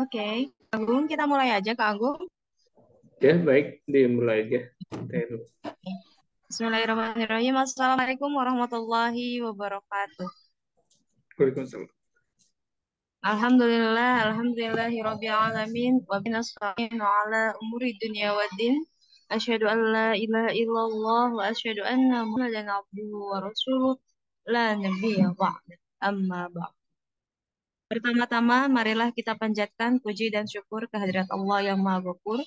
Oke, Agung, kita mulai aja, Kak Agung. Ya, baik, dimulai aja. Telu. Bismillahirrahmanirrahim. Assalamualaikum warahmatullahi wabarakatuh. Waalaikumsalam. Alhamdulillah, alhamdulillahirabbil alamin wa binasta'inu ala umuri dunya waddin. Asyhadu an la ilaha illallah wa asyhadu anna Muhammadan abduhu wa rasuluh. La nabiyya ba'da. Amma ba'd. Pertama-tama, marilah kita panjatkan puji dan syukur kehadirat Allah yang Maha Ghafur.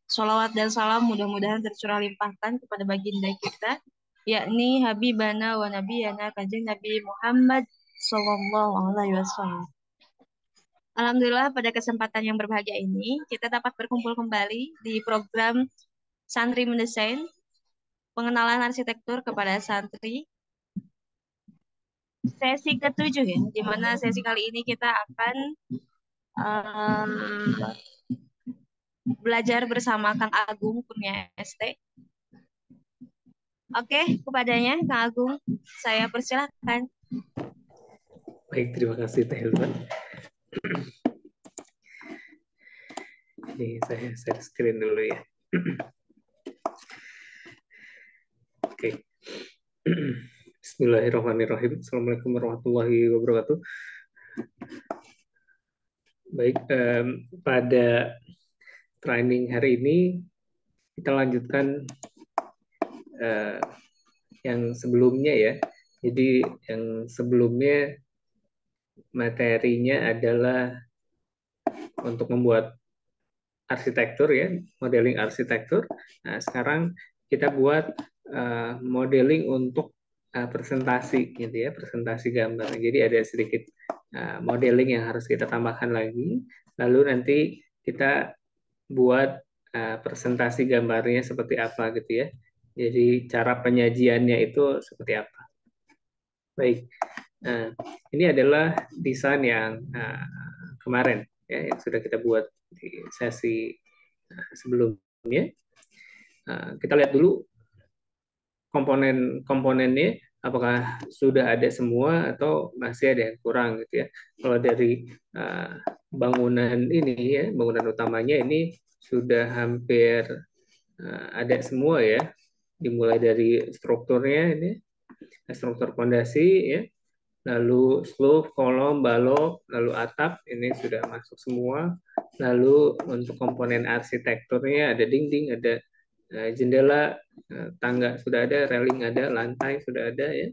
Salawat dan salam mudah-mudahan tercurah limpahkan kepada baginda kita, yakni Habibana wa Nabiyana Kanjeng Nabi Muhammad Sallallahu Alaihi Wasallam. Alhamdulillah pada kesempatan yang berbahagia ini kita dapat berkumpul kembali di program Santri Mendesain, pengenalan arsitektur kepada santri, sesi ketujuh ya, di mana sesi kali ini kita akan eh, belajar bersama Kang Agung Kurnia ST. Oke, kepadanya Kang Agung, saya persilahkan. Baik, terima kasih Teh Hilman. Ini saya share screen dulu ya. Oke. Bismillahirrahmanirrahim. Assalamualaikum warahmatullahi wabarakatuh. Baik, pada training hari ini kita lanjutkan eh, yang sebelumnya ya. Jadi yang sebelumnya materinya adalah untuk membuat arsitektur ya, modeling arsitektur. Nah, sekarang kita buat modeling untuk presentasi gitu ya, presentasi gambar. Jadi ada sedikit modeling yang harus kita tambahkan lagi. Lalu nanti kita buat presentasi gambarnya seperti apa gitu ya. Jadi cara penyajiannya itu seperti apa. Baik. Nah, ini adalah desain yang kemarin ya, yang sudah kita buat di sesi sebelumnya. Kita lihat dulu komponen-komponennya, apakah sudah ada semua atau masih ada yang kurang gitu ya. Kalau dari bangunan ini ya, bangunan utamanya ini sudah hampir ada semua ya, dimulai dari strukturnya ini, struktur fondasi ya, lalu slope, kolom, balok, lalu atap ini sudah masuk semua. Lalu untuk komponen arsitekturnya ada dinding, ada jendela, tangga sudah ada, railing ada, lantai sudah ada ya.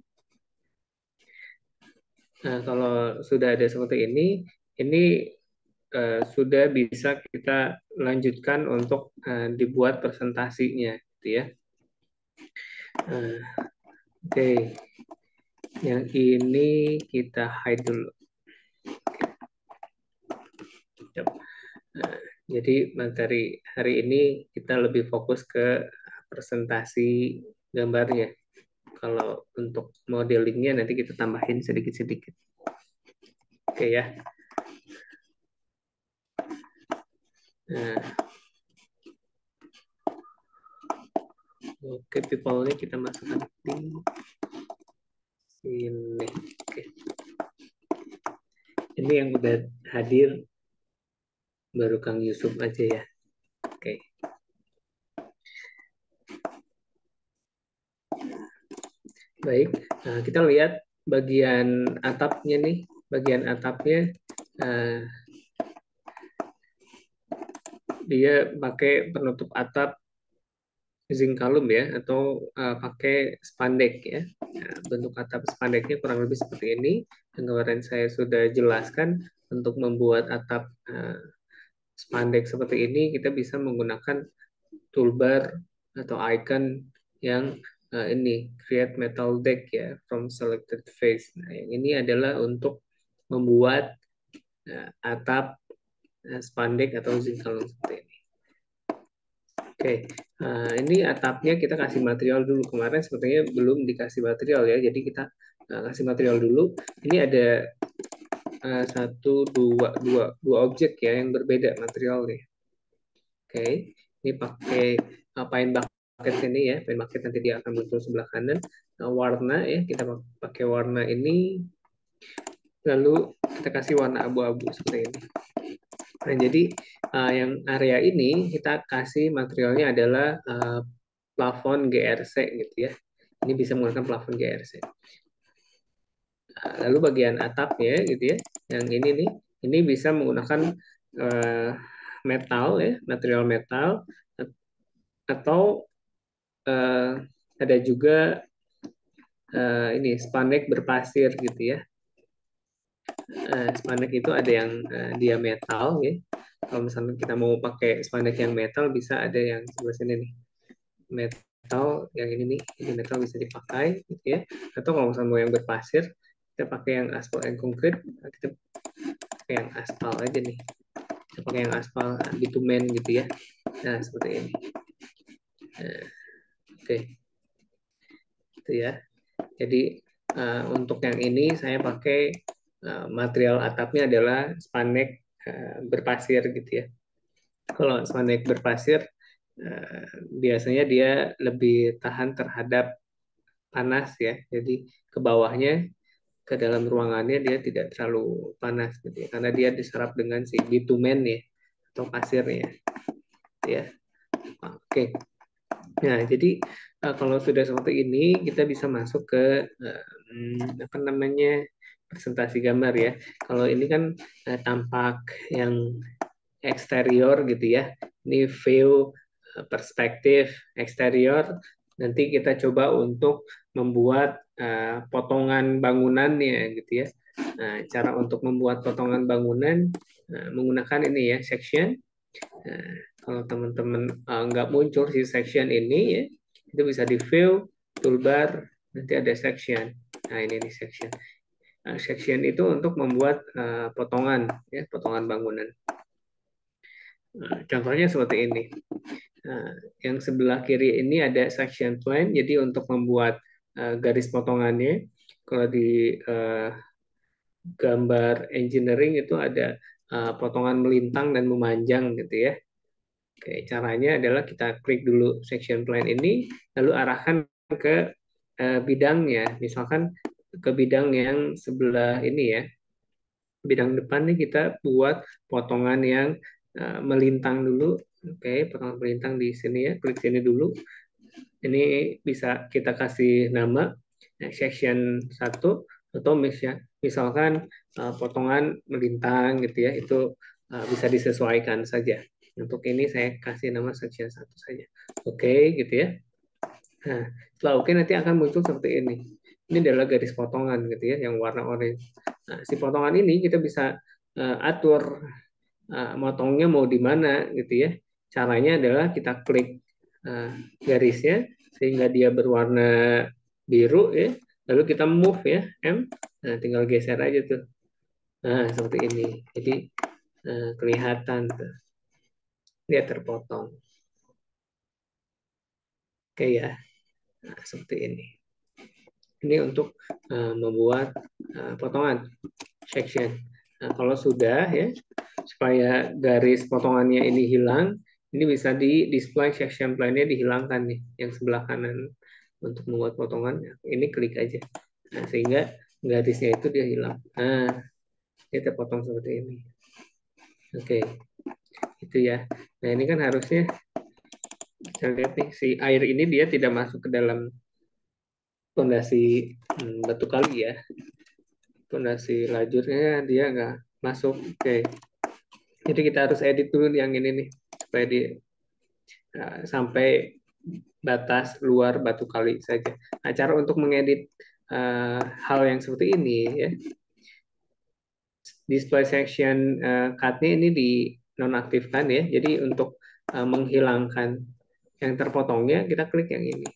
Nah, kalau sudah ada seperti ini sudah bisa kita lanjutkan untuk dibuat presentasinya, gitu ya. Oke, yang ini kita hide dulu. Nah, jadi materi hari ini kita lebih fokus ke presentasi gambarnya. Kalau untuk modelingnya nanti kita tambahin sedikit-sedikit. Oke ya. Nah, oke, people-nya kita masukkan di sini. Oke. Ini yang udah hadir baru Kang Yusuf aja ya. Oke. Baik, nah, kita lihat bagian atapnya nih. Bagian atapnya dia pakai penutup atap zinc column ya, atau pakai spandek ya. Nah, bentuk atap spandeknya kurang lebih seperti ini. Yang kemarin saya sudah jelaskan, untuk membuat atap spandek seperti ini kita bisa menggunakan toolbar atau icon yang ini create metal deck ya from selected face. Nah, yang ini adalah untuk membuat atap spandek atau zinc column seperti ini. Oke, ini atapnya kita kasih material dulu. Kemarin sepertinya belum dikasih material ya, jadi kita kasih material dulu. Ini ada dua objek ya yang berbeda materialnya. Oke, ini pakai paint bucket ini ya, paint bucket nanti dia akan muncul sebelah kanan. Nah, warna ya, kita pakai warna ini, lalu kita kasih warna abu-abu seperti ini. Nah, jadi yang area ini kita kasih materialnya adalah plafon GRC gitu ya. Ini bisa menggunakan plafon GRC. Lalu bagian atapnya gitu ya, yang ini nih, ini bisa menggunakan uh, metal ya, material metal, atau uh, ada juga ini spandek berpasir gitu ya. Spandek itu ada yang dia metal ya. Kalau misalnya kita mau pakai spandek yang metal, bisa ada yang sebelah sini nih, metal yang ini nih, ini metal bisa dipakai gitu ya. Atau kalau misalnya mau yang berpasir, kita pakai yang aspal yang konkret, kita pakai yang aspal aja nih, kita pakai yang aspal bitumen gitu ya. Nah seperti ini. Nah, oke, itu ya. Jadi untuk yang ini saya pakai material atapnya adalah spandek berpasir gitu ya. Kalau spandek berpasir biasanya dia lebih tahan terhadap panas ya. Jadi ke bawahnya, ke dalam ruangannya dia tidak terlalu panas gitu ya, karena dia diserap dengan si bitumen ya, atau pasirnya ya. Oke. Nah, jadi kalau sudah seperti ini, kita bisa masuk ke apa namanya, presentasi gambar ya. Kalau ini kan tampak yang eksterior gitu ya. Ini view perspektif eksterior. Nanti kita coba untuk membuat potongan bangunannya gitu ya. Nah, cara untuk membuat potongan bangunan menggunakan ini ya, section. Nah, kalau teman-teman nggak muncul si section ini ya, itu bisa di view, toolbar, nanti ada section. Nah, ini nih section. Section itu untuk membuat potongan ya, potongan bangunan. Contohnya seperti ini. Yang sebelah kiri ini ada section plan, jadi untuk membuat garis potongannya. Kalau di gambar engineering itu ada potongan melintang dan memanjang gitu ya. Oke, caranya adalah kita klik dulu section plan ini, lalu arahkan ke bidangnya. Misalkan ke bidang yang sebelah ini ya, bidang depan nih kita buat potongan yang melintang dulu. Oke, potongan melintang di sini ya, klik sini dulu. Ini bisa kita kasih nama section 1, atau misalkan potongan melintang gitu ya, itu bisa disesuaikan saja. Untuk ini saya kasih nama section 1 saja. Oke, gitu ya. Nah, setelah oke nanti akan muncul seperti ini. Ini adalah garis potongan gitu ya, yang warna orange. Nah, si potongan ini kita bisa atur motongnya mau di mana gitu ya. Caranya adalah kita klik garisnya sehingga dia berwarna biru ya. Lalu kita move ya, M. Nah, tinggal geser aja tuh. Nah, seperti ini. Jadi kelihatan tuh. Dia terpotong. Oke ya. Nah, seperti ini. Ini untuk membuat potongan section. Nah, kalau sudah ya, supaya garis potongannya ini hilang, ini bisa di display section plan-nya dihilangkan nih, yang sebelah kanan untuk membuat potongan. Ini klik aja, nah, sehingga garisnya itu dia hilang. Nah, dia terpotong seperti ini. Oke, itu ya. Nah, ini kan harusnya kita lihat nih, si air ini dia tidak masuk ke dalam fondasi batu kali ya. Fondasi lajurnya dia nggak masuk. Oke, jadi kita harus edit dulu yang ini nih, supaya di sampai batas luar batu kali saja. Nah, cara untuk mengedit hal yang seperti ini ya, display section cut-nya ini dinonaktifkan ya. Jadi untuk menghilangkan yang terpotongnya, kita klik yang ini.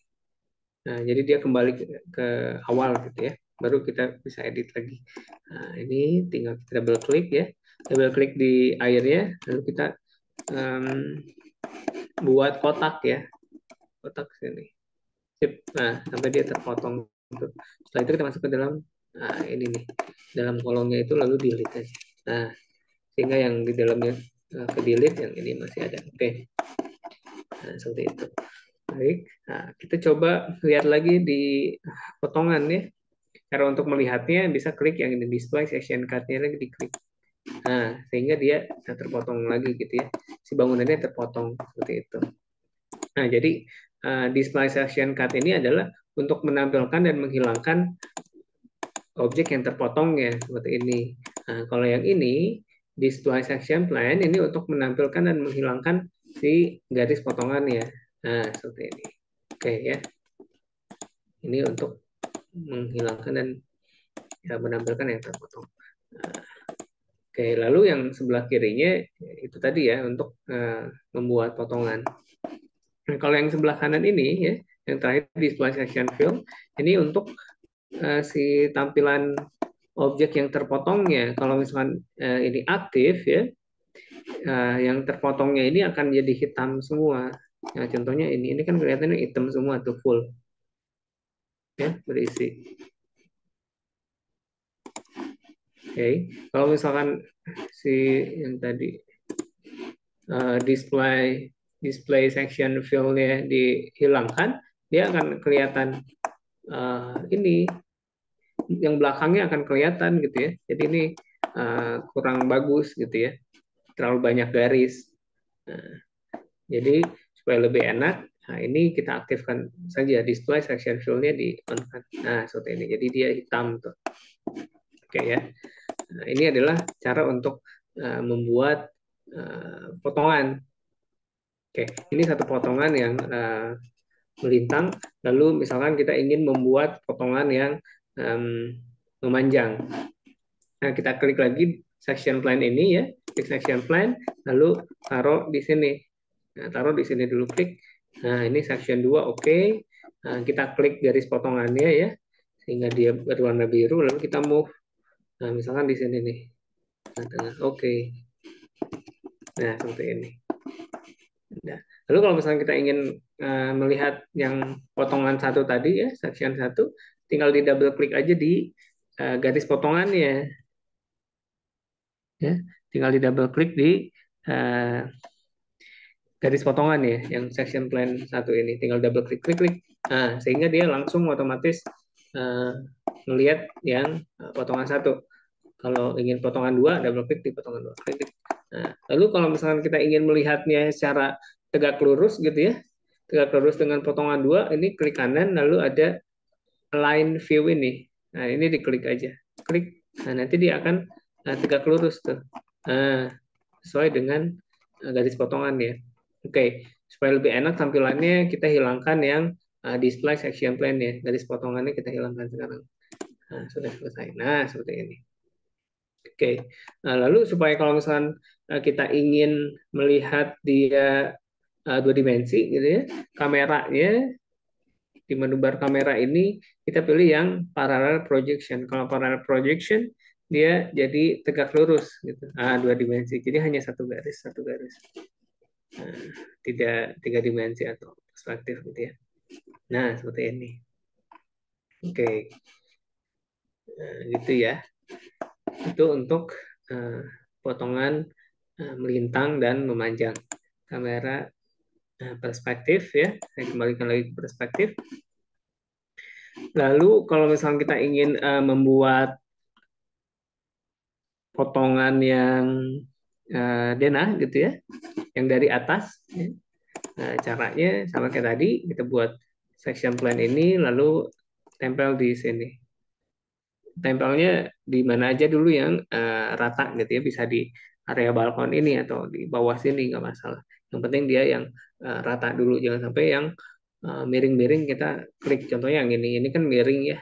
Nah, jadi dia kembali ke awal gitu ya. Baru kita bisa edit lagi. Nah, ini tinggal kita double klik ya. Double klik di airnya, lalu kita buat kotak ya. Kotak sini. Sip. Nah, sampai dia terpotong. Setelah itu kita masuk ke dalam, nah ini nih, dalam kolomnya itu, lalu delete aja. Nah, sehingga yang di dalamnya ke delete, yang ini masih ada. Oke. Nah, seperti itu. Baik. Nah, kita coba lihat lagi di potongan ya. Cara untuk melihatnya bisa klik yang ini, display section cut-nya lagi diklik. Nah, sehingga dia terpotong lagi gitu ya. Si bangunannya terpotong seperti itu. Nah, jadi display section cut ini adalah untuk menampilkan dan menghilangkan objek yang terpotong ya seperti ini. Nah, kalau yang ini display section plan ini untuk menampilkan dan menghilangkan si garis potongannya. Nah, seperti ini. Oke ya. Ini untuk menghilangkan dan ya, menampilkan yang terpotong. Nah, oke, lalu yang sebelah kirinya itu tadi ya untuk membuat potongan. Nah, kalau yang sebelah kanan ini ya, yang terakhir display section fill, ini untuk si tampilan objek yang terpotongnya. Kalau misalkan ini aktif ya, yang terpotongnya ini akan jadi hitam semua. Nah, contohnya ini kan kelihatannya hitam semua tuh full ya berisi. Oke, kalau misalkan si yang tadi display display section fill-nya dihilangkan, dia akan kelihatan ini yang belakangnya akan kelihatan gitu ya. Jadi ini kurang bagus gitu ya, terlalu banyak garis. Nah, jadi supaya lebih enak, nah ini kita aktifkan saja display section fill-nya di on-kan. Nah seperti ini, jadi dia hitam tuh. Oke ya. Nah, ini adalah cara untuk membuat potongan. Oke, ini satu potongan yang melintang. Lalu misalkan kita ingin membuat potongan yang memanjang. Nah, kita klik lagi section plan ini ya, klik section plan, lalu taruh di sini. Nah, taruh di sini dulu klik. Nah, ini section 2 oke. Nah, kita klik garis potongannya ya, sehingga dia berwarna biru, lalu kita move. Nah, misalkan di sini nih. Nah, oke. Nah, seperti ini. Nah, lalu kalau misalnya kita ingin melihat yang potongan satu tadi ya, section 1, tinggal di double klik aja di garis potongannya. Ya, tinggal di double klik di uh, garis potongan ya, yang section plan satu ini, tinggal double klik klik klik, nah sehingga dia langsung otomatis melihat yang potongan satu. Kalau ingin potongan dua, double klik di potongan dua, klik, klik. Nah, lalu kalau misalkan kita ingin melihatnya secara tegak lurus gitu ya, tegak lurus dengan potongan dua, ini klik kanan, lalu ada align view ini. Nah ini diklik aja, klik. Nah nanti dia akan tegak lurus tuh. Nah, sesuai dengan garis potongan ya. Oke, supaya lebih enak tampilannya kita hilangkan yang display section plan ya. Garis potongannya kita hilangkan sekarang. Nah, sudah selesai. Nah, seperti ini. Oke. Nah, lalu supaya kalau misalkan kita ingin melihat dia dua dimensi gitu ya, kameranya di menu bar kamera ini kita pilih yang parallel projection. Kalau parallel projection dia jadi tegak lurus gitu. Dua dimensi. Jadi hanya satu garis, satu garis. Tidak tiga dimensi atau perspektif gitu ya. Nah, seperti ini. Oke. Gitu ya. Itu untuk potongan melintang dan memanjang. Kamera perspektif ya. Saya kembalikan lagi ke perspektif. Lalu kalau misalnya kita ingin membuat potongan yang denah gitu ya, yang dari atas. Ya. Nah, caranya sama kayak tadi, kita buat section plan ini, lalu tempel di sini. Tempelnya di mana aja dulu yang rata gitu ya, bisa di area balkon ini atau di bawah sini nggak masalah. Yang penting dia yang rata dulu, jangan sampai yang miring-miring kita klik. Contohnya yang ini kan miring ya.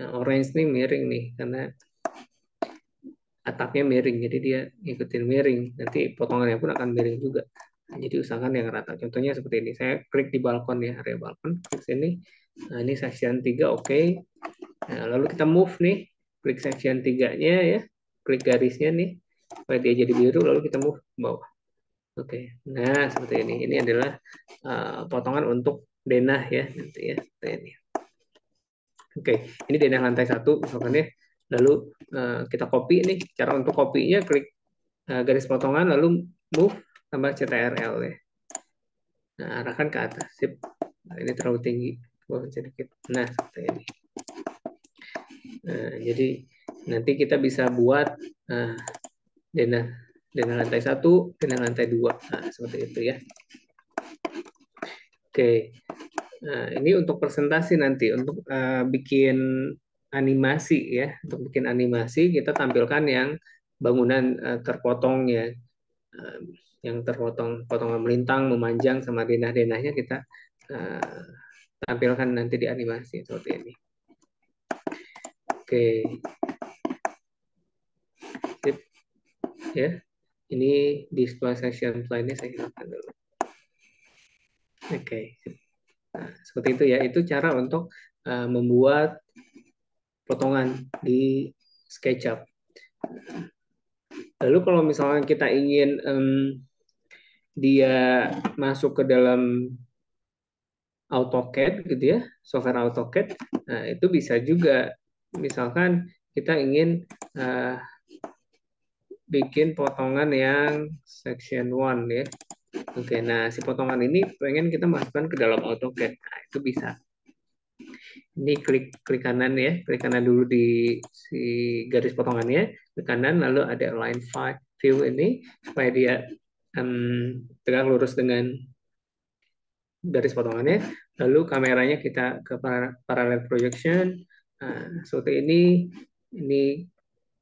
Nah, orange ini miring nih karena atapnya miring, jadi dia ngikutin miring. Nanti potongannya pun akan miring juga. Nah, jadi usahakan yang rata. Contohnya seperti ini. Saya klik di balkon ya, area balkon. Klik sini. Nah, ini section 3, oke. Nah, lalu kita move nih. Klik section 3-nya ya. Klik garisnya nih. Supaya dia jadi biru, lalu kita move ke bawah. Oke. Nah, seperti ini. Ini adalah potongan untuk denah ya. Nanti ya. Seperti ini. Oke. Ini denah lantai 1, misalkan ya. Lalu kita copy nih. Cara untuk copy-nya klik garis potongan, lalu move tambah CTRL ya. Nah, arahkan ke atas. Sip. Nah, ini terlalu tinggi. Sedikit. Nah, seperti ini. Nah, jadi nanti kita bisa buat denah denah lantai 1, denah lantai 2. Nah, seperti itu ya. Oke. Nah, ini untuk presentasi nanti, untuk bikin animasi ya. Untuk bikin animasi kita tampilkan yang bangunan terpotong ya. Eh, yang terpotong, potongan melintang, memanjang sama denah-denahnya kita eh, tampilkan nanti di animasi seperti ini. Oke, sip ya. Ini display section plan-nya saya hilangkan dulu. Oke, sip. Nah, seperti itu ya. Itu cara untuk membuat potongan di SketchUp. Lalu kalau misalnya kita ingin dia masuk ke dalam AutoCAD gitu ya, software AutoCAD, nah itu bisa juga. Misalkan kita ingin uh, bikin potongan yang section 1 ya. Oke, nah si potongan ini pengen kita masukkan ke dalam AutoCAD. Nah, itu bisa. Ini klik kanan ya, klik kanan dulu di si garis potongannya, klik kanan lalu ada align view ini supaya dia tegak lurus dengan garis potongannya. Lalu kameranya kita ke parallel projection. Nah, seperti ini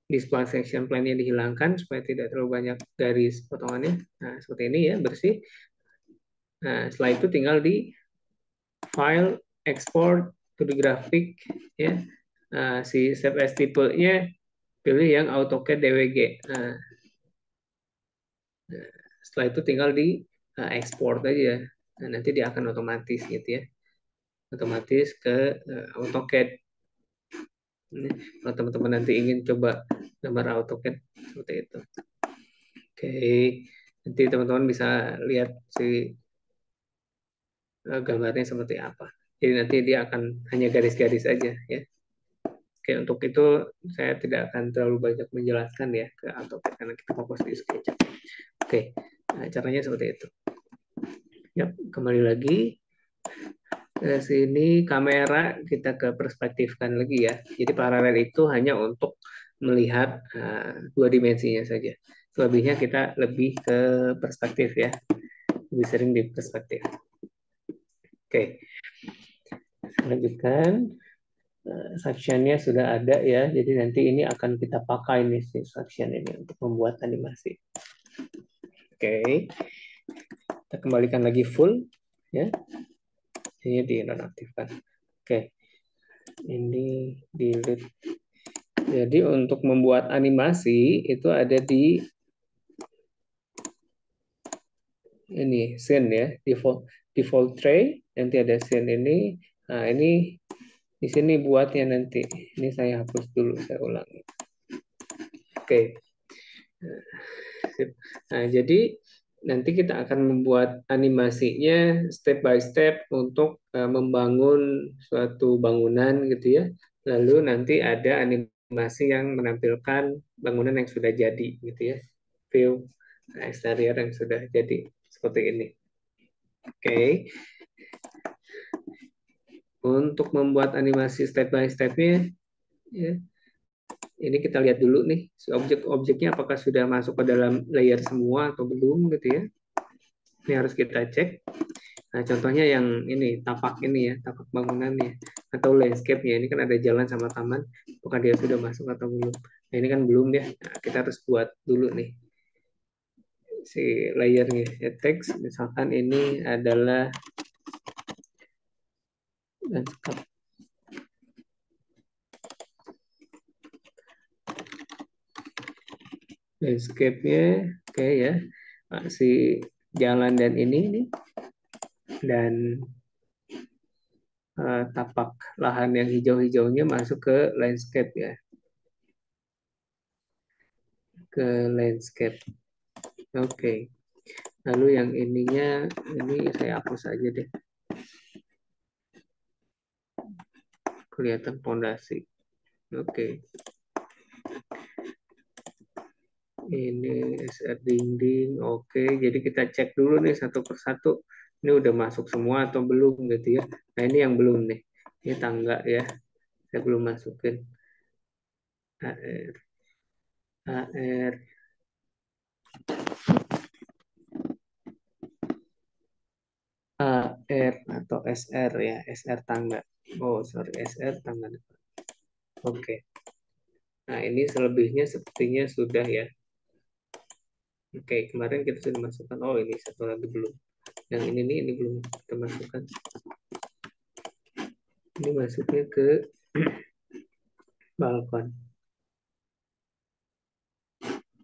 display section plan-nya dihilangkan supaya tidak terlalu banyak garis potongannya. Nah, seperti ini ya, bersih. Nah, setelah itu tinggal di file, export to the graphic ya. Nah, si save as tipe-nya pilih yang AutoCAD DWG. Nah, setelah itu tinggal di export aja. Nah, nanti dia akan otomatis gitu ya. Otomatis ke AutoCAD. Ini, kalau teman-teman nanti ingin coba gambar AutoCAD seperti itu. Oke, nanti teman-teman bisa lihat si gambarnya seperti apa. Jadi nanti dia akan hanya garis-garis aja ya. Oke, untuk itu saya tidak akan terlalu banyak menjelaskan ya ke AutoCAD karena kita fokus di SketchUp. Oke, nah, caranya seperti itu. Yap, kembali lagi ke sini kamera kita ke perspektifkan lagi ya. Jadi paralel itu hanya untuk melihat dua dimensinya saja. Selebihnya kita lebih ke perspektif ya. Lebih sering di perspektif. Oke, lanjutkan. Sectionnya sudah ada ya, jadi nanti ini akan kita pakai nih si section ini untuk membuat animasi. Oke, kita kembalikan lagi full ya, ini dinonaktifkan. Oke, ini delete. Jadi untuk membuat animasi itu ada di ini scene ya, default tray, nanti ada scene ini. Nah, ini di sini buatnya nanti. Ini saya hapus dulu, saya ulangi. Oke. Nah, jadi nanti kita akan membuat animasinya step by step untuk membangun suatu bangunan gitu ya. Lalu nanti ada animasi yang menampilkan bangunan yang sudah jadi gitu ya. View eksterior yang sudah jadi seperti ini. Oke. Untuk membuat animasi step by stepnya ya, ini kita lihat dulu nih objek-objeknya apakah sudah masuk ke dalam layer semua atau belum gitu ya. Ini harus kita cek. Nah, contohnya yang ini, tapak ini ya, tapak bangunannya. Atau landscape-nya, ini kan ada jalan sama taman. Apakah dia sudah masuk atau belum? Nah, ini kan belum ya. Nah, kita harus buat dulu nih si layernya. Ya, teks, misalkan ini adalah landscape. Landscape-nya, oke ya. Nah, si jalan dan ini nih. Dan tapak lahan yang hijau-hijaunya masuk ke landscape ya. Ke landscape. Oke. Lalu yang ininya, ini saya hapus aja deh. Kelihatan fondasi. Oke. Ini SR dinding. Oke. Jadi kita cek dulu nih satu persatu. Ini udah masuk semua atau belum gitu ya. Nah ini yang belum nih. Ini tangga ya. Saya belum masukin. AR. AR. atau SR ya, SR tangga. Oh, sorry, SR tangga depan. Oke. Nah, ini selebihnya sepertinya sudah ya. Oke, kemarin kita sudah masukkan. Oh, ini satu lagi belum. Yang ini nih, ini belum kita masukkan. Ini masuknya ke balkon.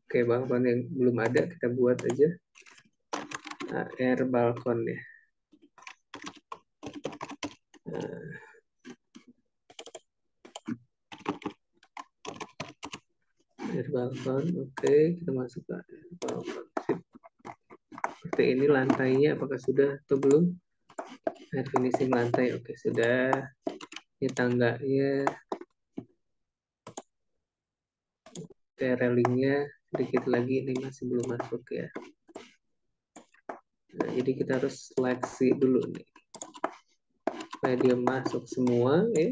Oke, balkon yang belum ada kita buat aja. AR balkon ya. AR balkon, oke, kita masuk ke AR balkon. Sip. Seperti ini lantainya, apakah sudah atau belum? Air finishing lantai, oke sudah. Ini tangganya, railingnya sedikit lagi, ini masih belum masuk ya. Nah, jadi kita harus seleksi dulu nih, supaya dia masuk semua ya.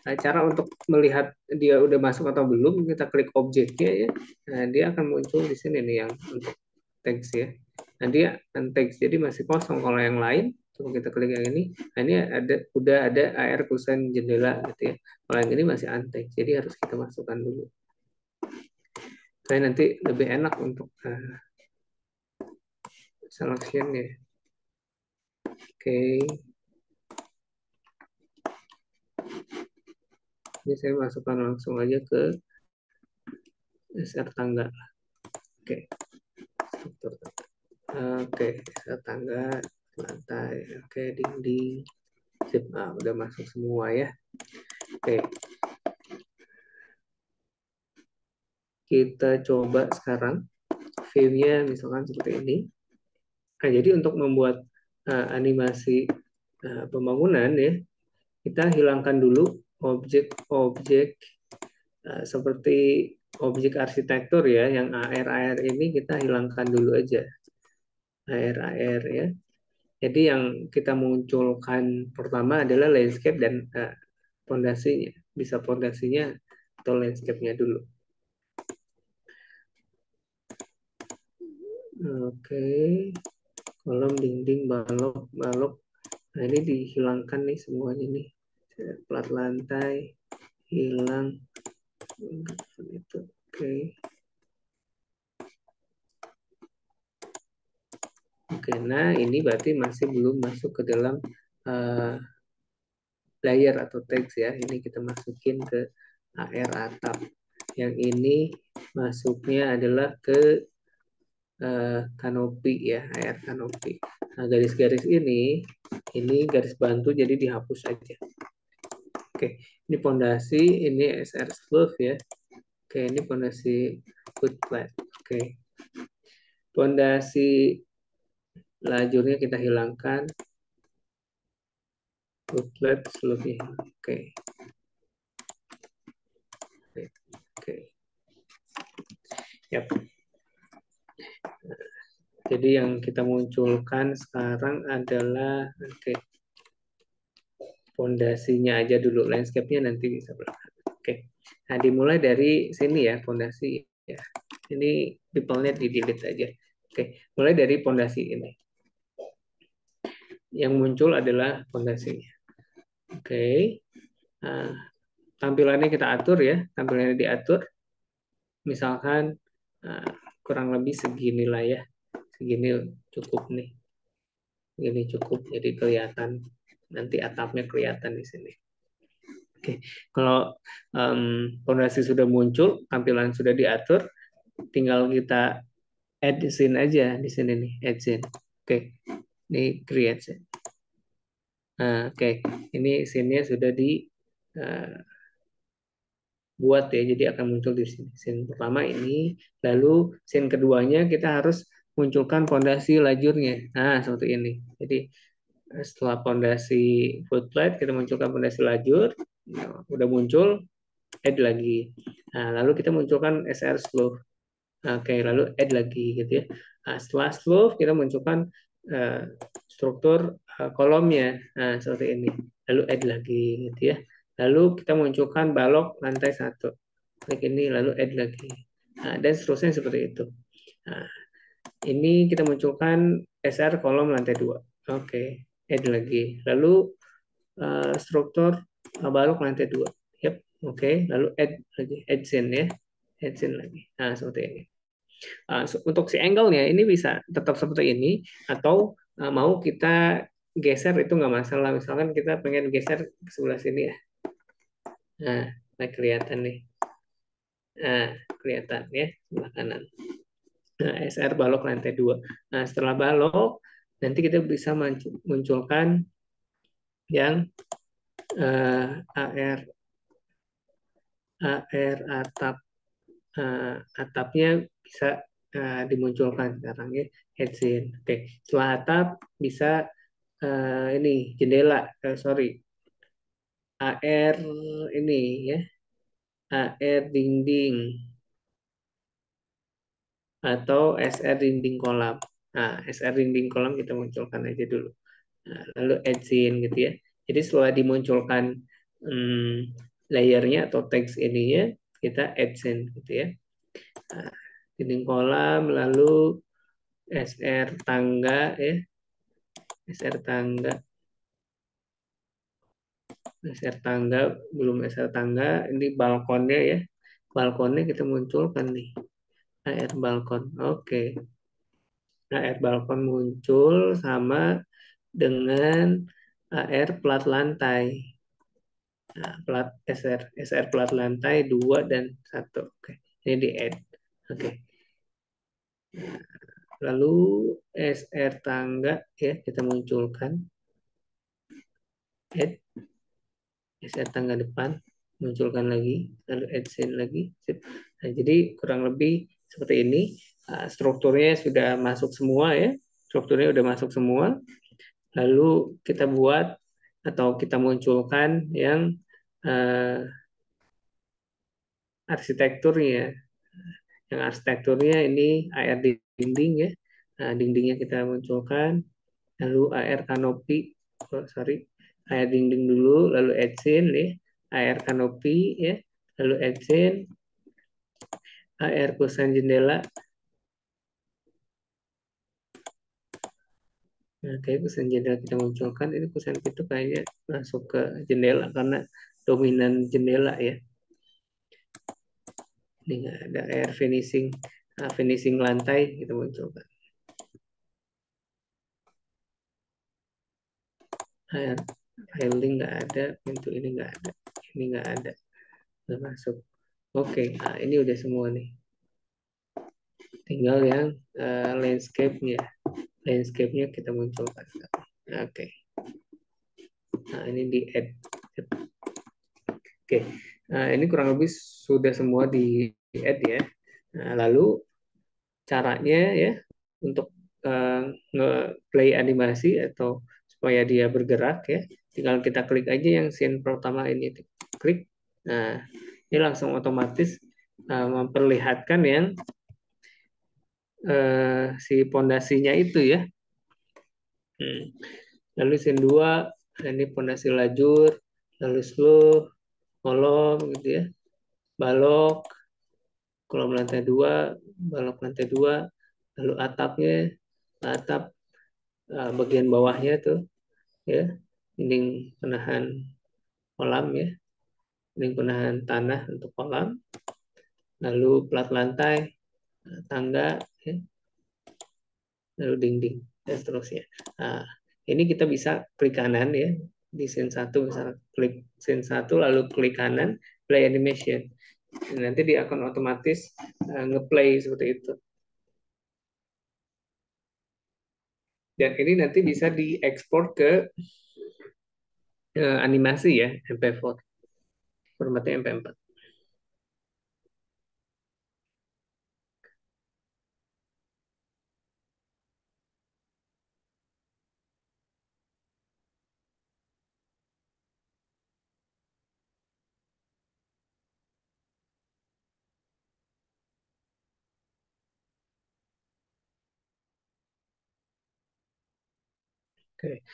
Nah, cara untuk melihat dia udah masuk atau belum, kita klik objeknya ya. Nah, dia akan muncul di sini nih yang untuk teks ya. Nah, dia untext, jadi masih kosong. Kalau yang lain, coba kita klik yang ini. Nah, ini udah ada AR kusen jendela gitu ya. Kalau yang ini masih untext, jadi harus kita masukkan dulu. Supaya nanti lebih enak untuk selection ya. Oke. Ini saya masukkan langsung aja ke SR tangga. Oke. Struktur. Oke, SR tangga, lantai, oke, dinding. Sip, udah masuk semua ya. Oke. Kita coba sekarang view-nya misalkan seperti ini. Nah, jadi untuk membuat animasi pembangunan ya, kita hilangkan dulu objek-objek seperti objek arsitektur ya, yang AR ini kita hilangkan dulu aja. AR ya. Jadi yang kita munculkan pertama adalah landscape dan fondasinya. Bisa fondasinya atau landscape-nya dulu. Oke. Kolom, dinding, balok. Nah, ini dihilangkan nih semuanya nih. Plat lantai, hilang. Itu. Oke. Oke, nah ini berarti masih belum masuk ke dalam layer atau teks ya. Ini kita masukin ke AR atap. Yang ini masuknya adalah ke kanopi ya, AR kanopi. Nah, garis-garis ini garis bantu jadi dihapus aja. Oke, ini pondasi, ini SR sleeve ya. Oke, ini pondasi footplate. Oke. Pondasi lajurnya kita hilangkan. Footplate sleeve-nya. Oke. Oke. Yap. Jadi yang kita munculkan sekarang adalah fondasinya aja dulu, landscape-nya nanti bisa belakangan. Oke. Nah, dimulai dari sini ya, fondasi ya. Ini default-nya di-delete aja. Oke, mulai dari fondasi ini. Yang muncul adalah fondasinya. Oke. Nah, tampilannya kita atur ya, tampilannya diatur. Misalkan kurang lebih seginilah ya. Segini cukup nih. Segini cukup, jadi kelihatan nanti atapnya kelihatan di sini. Oke, kalau fondasi sudah muncul, tampilan sudah diatur, tinggal kita add scene aja di sini nih, add scene. Oke, ini create scene. Nah, oke, ini scene-nya sudah buat ya, jadi akan muncul di sini. Scene pertama ini, lalu scene keduanya kita harus munculkan fondasi lajurnya. Nah, seperti ini. Jadi setelah fondasi footplate kita munculkan fondasi lajur, udah muncul, add lagi. Nah, lalu kita munculkan SR slope. Oke, lalu add lagi gitu ya. Nah, setelah slope kita munculkan struktur kolomnya. Nah, seperti ini. Lalu add lagi gitu ya. Lalu kita munculkan balok lantai 1. Klik ini lalu add lagi. Nah, dan seterusnya seperti itu. Nah, ini kita munculkan SR kolom lantai 2. Oke, add lagi. Lalu struktur balok lantai 2. Yap, oke. Lalu add lagi, add scene ya. Add scene lagi. Nah, seperti ini. Untuk si angle-nya ini bisa tetap seperti ini atau mau kita geser itu nggak masalah. Misalkan kita pengen geser ke sebelah sini ya. Nah, kelihatan nih. Nah, kelihatan ya sebelah kanan. Nah, SR balok lantai 2. Nah, setelah balok nanti kita bisa munculkan yang AR atap, atapnya bisa dimunculkan sekarang ya, headsin. Oke, setelah atap bisa ini jendela, sorry, AR ini ya, AR dinding atau SR dinding kolam. Nah, SR dinding kolam kita munculkan aja dulu. Nah, lalu add scene gitu ya. Jadi setelah dimunculkan layernya atau teks ininya, kita add scene gitu ya. Nah, dinding kolam, lalu SR tangga ya, SR tangga, SR tangga, belum SR tangga, ini balkonnya ya. Balkonnya kita munculkan nih, AR balkon. Oke. AR balkon muncul sama dengan AR plat lantai. Nah, plat SR plat lantai 2 dan 1. Oke. Ini di add. Oke. Lalu SR tangga ya kita munculkan. Add SR tangga depan, munculkan lagi, lalu add scene lagi. Nah, jadi kurang lebih seperti ini. Strukturnya sudah masuk semua ya. Strukturnya sudah masuk semua. Lalu kita buat atau kita munculkan yang arsitekturnya. Yang arsitekturnya ini AR dinding ya. Nah, dindingnya kita munculkan. Lalu AR kanopi, oh, sorry, AR dinding dulu, lalu add scene ya. AR kanopi ya. Lalu add scene, AR kusen jendela. Nah, kayak kusen jendela kita munculkan, ini kusen itu kayaknya masuk ke jendela karena dominan jendela ya. Ini nggak ada air finishing, finishing lantai kita munculkan. Air railing nggak ada, pintu ini nggak ada, ini nggak ada, nggak masuk. Oke, nah ini udah semua nih. Tinggal yang landscape-nya. Landscape-nya kita munculkan. Oke. Nah, ini di add. Oke. Nah, ini kurang lebih sudah semua di add ya. Nah, lalu caranya ya untuk nge-play animasi atau supaya dia bergerak ya, tinggal kita klik aja yang scene pertama ini. Klik. Nah, ini langsung otomatis memperlihatkan yang si pondasinya itu ya. Lalu scene 2 ini pondasi lajur, lalu slow, kolom gitu ya. Balok, kolom lantai 2, balok lantai 2, lalu atapnya, atap bagian bawahnya tuh ya, dinding penahan kolam ya, dinding penahan tanah untuk kolam, lalu plat lantai, tangga ya, lalu dinding dan seterusnya. Nah, ini kita bisa klik kanan ya di scene 1, misalnya klik scene 1 lalu klik kanan play animation. Nanti dia akan otomatis ngeplay seperti itu. Dan ini nanti bisa diekspor ke animasi ya, MP4. Formatnya MP4. Oke.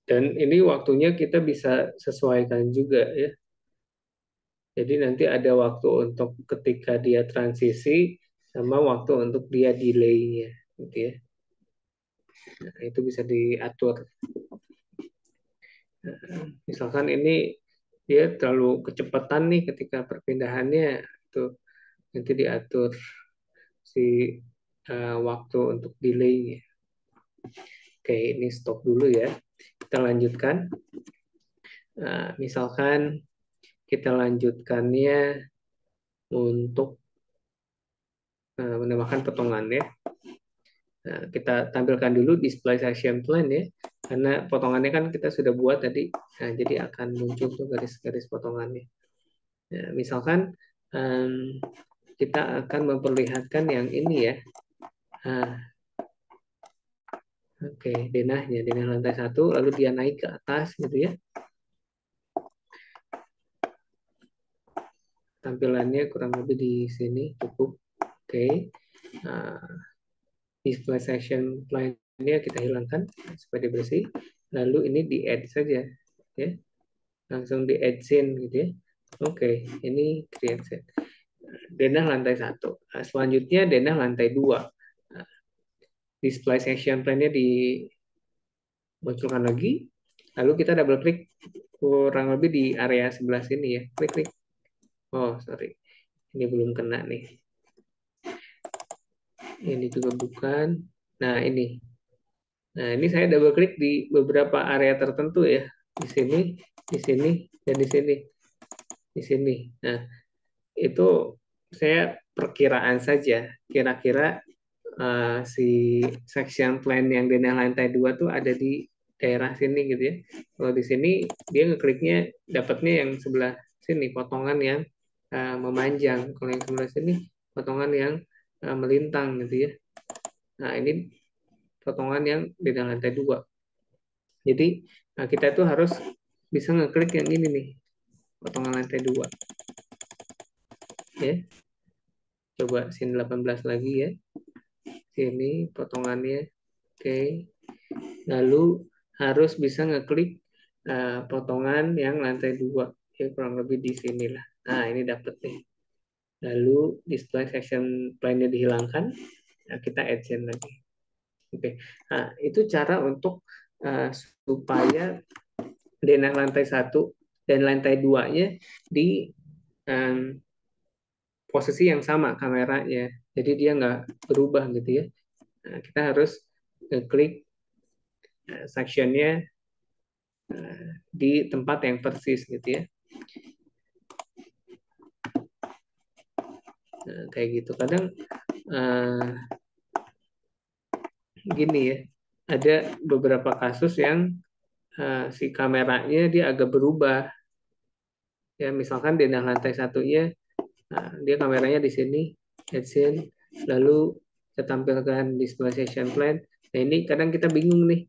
Dan ini waktunya kita bisa sesuaikan juga ya. Jadi nanti ada waktu untuk ketika dia transisi sama waktu untuk dia delay-nya gitu ya. Nah, itu bisa diatur. Misalkan ini dia terlalu kecepatan nih ketika perpindahannya, itu nanti diatur si waktu untuk delay-nya. Oke, ini stop dulu ya. Kita lanjutkan. Misalkan kita lanjutkannya untuk menambahkan potongannya. Nah, kita tampilkan dulu display section plan ya, karena potongannya kan kita sudah buat tadi. Nah, jadi akan muncul tuh garis-garis potongannya. Nah, misalkan kita akan memperlihatkan yang ini ya. Oke, denahnya, denah lantai 1, lalu dia naik ke atas gitu ya. Tampilannya kurang lebih di sini cukup. Oke, display section plan-nya kita hilangkan supaya dia bersih. Lalu ini di add saja, ya, langsung di add scene gitu ya. Oke, ini create scene. Denah lantai 1. Selanjutnya denah lantai 2. Display section plan-nya dimunculkan lagi. Lalu kita double klik kurang lebih di area sebelah sini ya. Klik. Oh, sorry. Ini belum kena nih. Ini juga bukan. Nah, ini. Nah, ini saya double klik di beberapa area tertentu ya. Di sini, dan di sini. Di sini. Nah, itu saya perkiraan saja. Kira-kira si section plan yang di lantai 2 tuh ada di daerah sini gitu ya. Kalau di sini dia ngekliknya dapatnya yang sebelah sini, potongan yang memanjang. Kalau yang sebelah sini potongan yang melintang gitu ya. Nah, ini potongan yang di lantai 2. Jadi kita tuh harus bisa ngeklik yang ini nih, potongan lantai 2. Ya. Coba sini 18 lagi ya. Sini potongannya. Oke. Lalu harus bisa ngeklik potongan yang lantai 2. Ya, kurang lebih di sinilah. Nah, ini dapet nih. Lalu display section plan-nya dihilangkan. Nah, kita add scene lagi. Oke. Nah, itu cara untuk supaya denah lantai 1 dan lantai 2-nya di posisi yang sama kameranya. Jadi dia nggak berubah gitu ya. Nah, kita harus klik sectionnya di tempat yang persis gitu ya. Nah, kayak gitu. Kadang gini ya, ada beberapa kasus yang si kameranya dia agak berubah. Ya, misalkan denah lantai 1-nya, dia kameranya di sini, headset, lalu kita tampilkan display session plan. Nah, ini kadang kita bingung nih,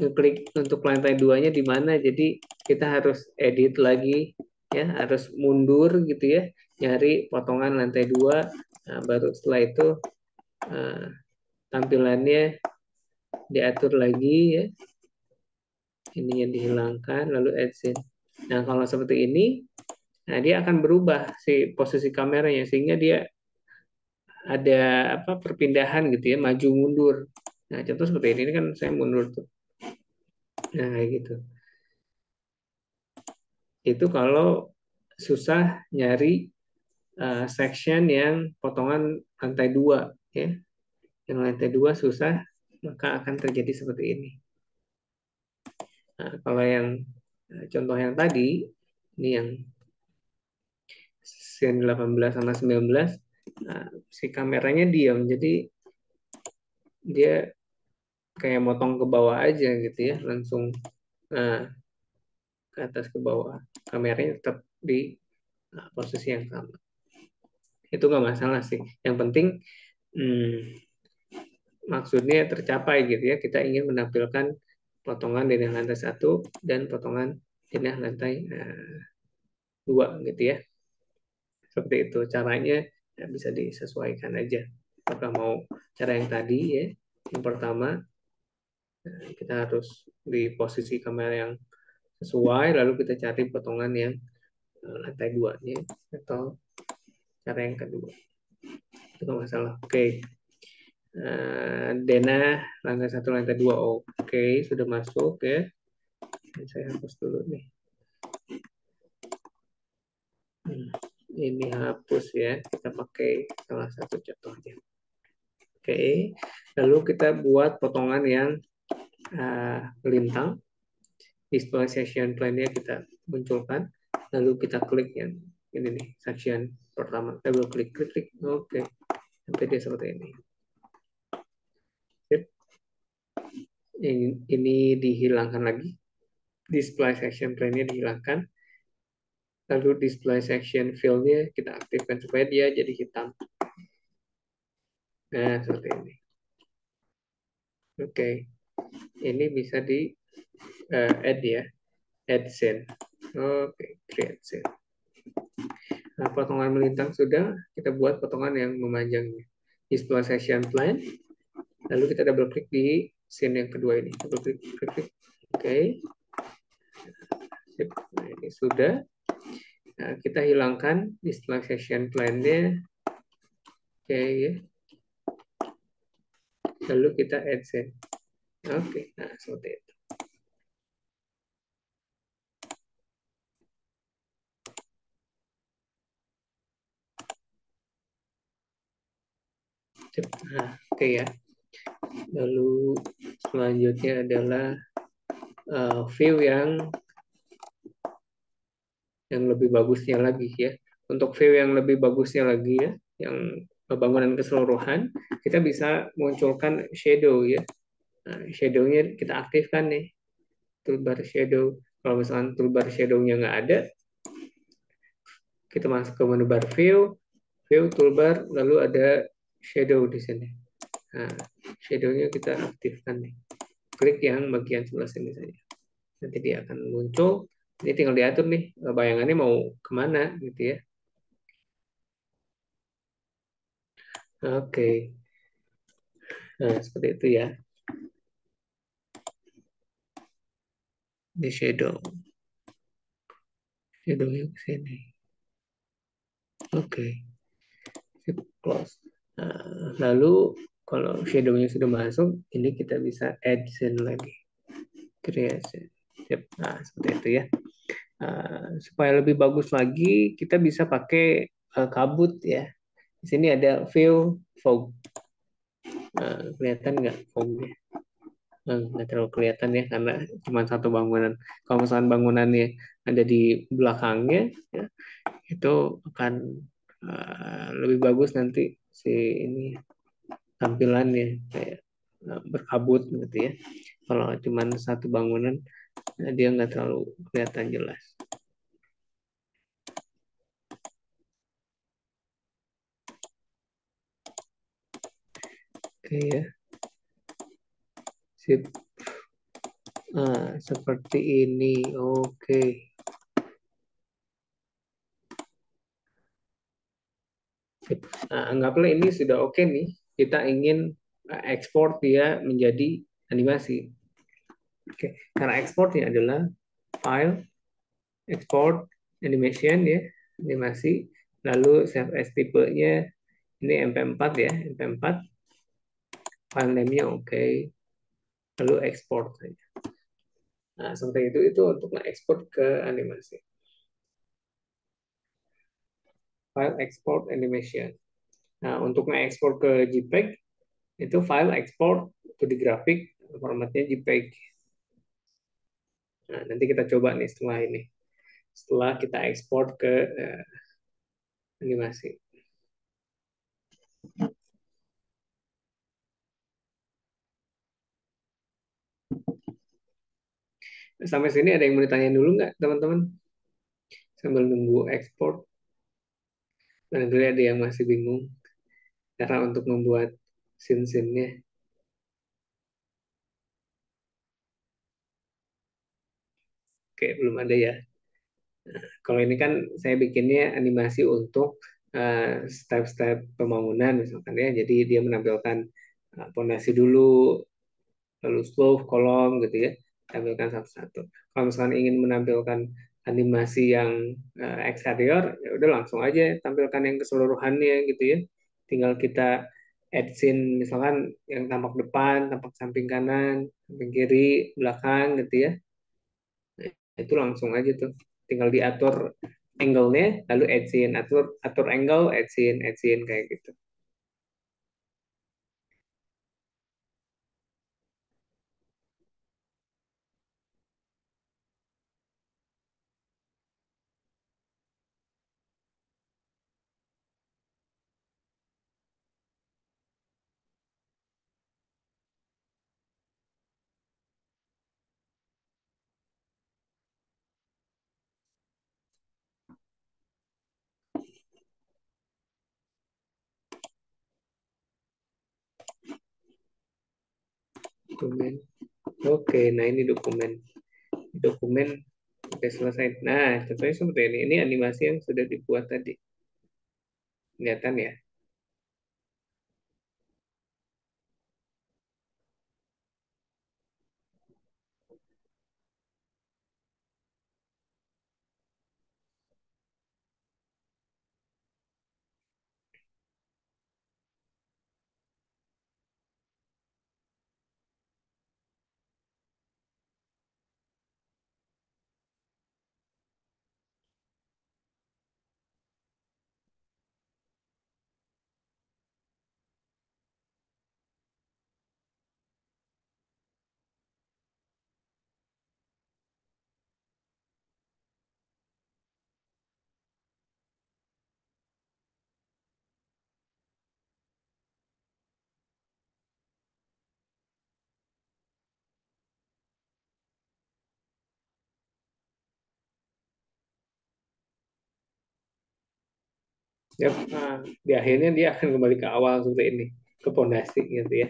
ngeklik untuk lantai 2-nya di mana, jadi kita harus edit lagi, ya, harus mundur gitu ya, nyari potongan lantai 2, nah, baru setelah itu tampilannya diatur lagi ya, ininya dihilangkan, lalu add scene. Nah, kalau seperti ini, nah dia akan berubah si posisi kameranya sehingga dia ada perpindahan gitu ya, maju mundur. Nah, contoh seperti ini kan saya mundur tuh. Nah, kayak gitu. Itu kalau susah nyari section yang potongan lantai 2 ya. Yang lantai 2 susah, maka akan terjadi seperti ini. Nah, kalau yang contoh yang tadi, ini yang scene 18 sama 19, nah, si kameranya diam, jadi dia kayak motong ke bawah aja gitu ya, langsung ke atas ke bawah. Kameranya tetap di posisi yang sama. Itu nggak masalah sih. Yang penting maksudnya tercapai gitu ya. Kita ingin menampilkan potongan denah lantai 1 dan potongan denah lantai 2 gitu ya. Seperti itu caranya, ya bisa disesuaikan aja. Apakah mau cara yang tadi ya, yang pertama kita harus di posisi kamera yang sesuai, lalu kita cari potongan yang lantai 2-nya, atau cara yang kedua. Itu nggak masalah. Oke. Dena, lantai satu, lantai dua, oke, sudah masuk ya. Saya hapus dulu nih. Ini hapus ya, kita pakai salah satu contohnya. Oke, lalu kita buat potongan yang melintang. Display section plan-nya kita munculkan, lalu kita klik yang ini nih, section pertama, double klik, klik, oke, sampai dia seperti ini. Sip. Ini dihilangkan lagi, display section plan-nya dihilangkan, lalu display section fill-nya kita aktifkan supaya dia jadi hitam. Nah, seperti ini. Oke, ini bisa di add ya, add scene. Oke, create scene. Nah, potongan melintang sudah, kita buat potongan yang memanjangnya. Display section plan, lalu kita double klik di scene yang kedua ini. Double klik, klik, klik. Oke. Nah, ini sudah. Nah, kita hilangkan display section plan-nya. Oke ya. Lalu kita add scene. Oke, nah seperti itu. Nah, oke ya. Lalu selanjutnya adalah view yang lebih bagusnya lagi ya. Untuk view yang lebih bagusnya lagi ya, yang bangunan keseluruhan, kita bisa munculkan shadow ya. Nah, shadow-nya kita aktifkan nih, toolbar shadow. Kalau misalkan toolbar shadow-nya nggak ada, kita masuk ke menu bar view, view toolbar, lalu ada shadow di sini. Nah, shadow-nya kita aktifkan nih. Klik yang bagian sebelah sini saja. Nanti dia akan muncul. Ini tinggal diatur nih, bayangannya mau kemana gitu ya. Oke, nah seperti itu ya. Di shadow, shadownya ke sini. Oke, sip, close. Nah, lalu kalau shadownya sudah masuk, ini kita bisa add scene lagi. Create. Nah, seperti itu ya. Supaya lebih bagus lagi, kita bisa pakai kabut ya. Di sini ada view fog. Kelihatan nggak fognya? Nggak terlalu kelihatan ya karena cuma satu bangunan. Kalau misalnya bangunannya ada di belakangnya, ya, itu akan lebih bagus nanti si ini tampilannya kayak berkabut gitu ya. Kalau cuma satu bangunan, dia nggak terlalu kelihatan jelas. Oke ya, sip. Seperti ini, oke. Anggaplah ini sudah oke nih. Kita ingin ekspor dia menjadi animasi. Oke, cara ekspornya adalah file, export, animation ya, animasi. Lalu save as tipenya ini MP4 ya, MP4. File name-nya oke. Lalu export saja. Nah, seperti itu untuk ekspor ke animasi. File export animation. Nah, untuk ekspor ke JPEG, itu file export to the graphic, formatnya JPEG. Nah, nanti kita coba nih setelah ini. Setelah kita ekspor ke animasi. Sampai sini ada yang mau ditanya dulu nggak, teman-teman? Sambil nunggu ekspor. Barangkali ada yang masih bingung cara untuk membuat scene-scene-nya. Oke, belum ada ya. Kalau ini kan saya bikinnya animasi untuk step-step pembangunan misalkan ya. Jadi dia menampilkan pondasi dulu, lalu slope, kolom gitu ya. Tampilkan satu-satu. Kalau misalkan ingin menampilkan animasi yang eksterior, ya udah langsung aja tampilkan yang keseluruhannya gitu ya. Tinggal kita add scene misalkan yang tampak depan, tampak samping kanan, samping kiri, belakang gitu ya. Itu langsung aja tuh. Tinggal diatur angle-nya, lalu add scene, atur atur angle, add scene kayak gitu. Dokumen. Oke, nah ini dokumen. Dokumen oke selesai. Nah, contohnya seperti ini. Ini animasi yang sudah dibuat tadi. Kelihatan ya? Ya, nah, di akhirnya dia akan kembali ke awal seperti ini, ke pondasi gitu ya.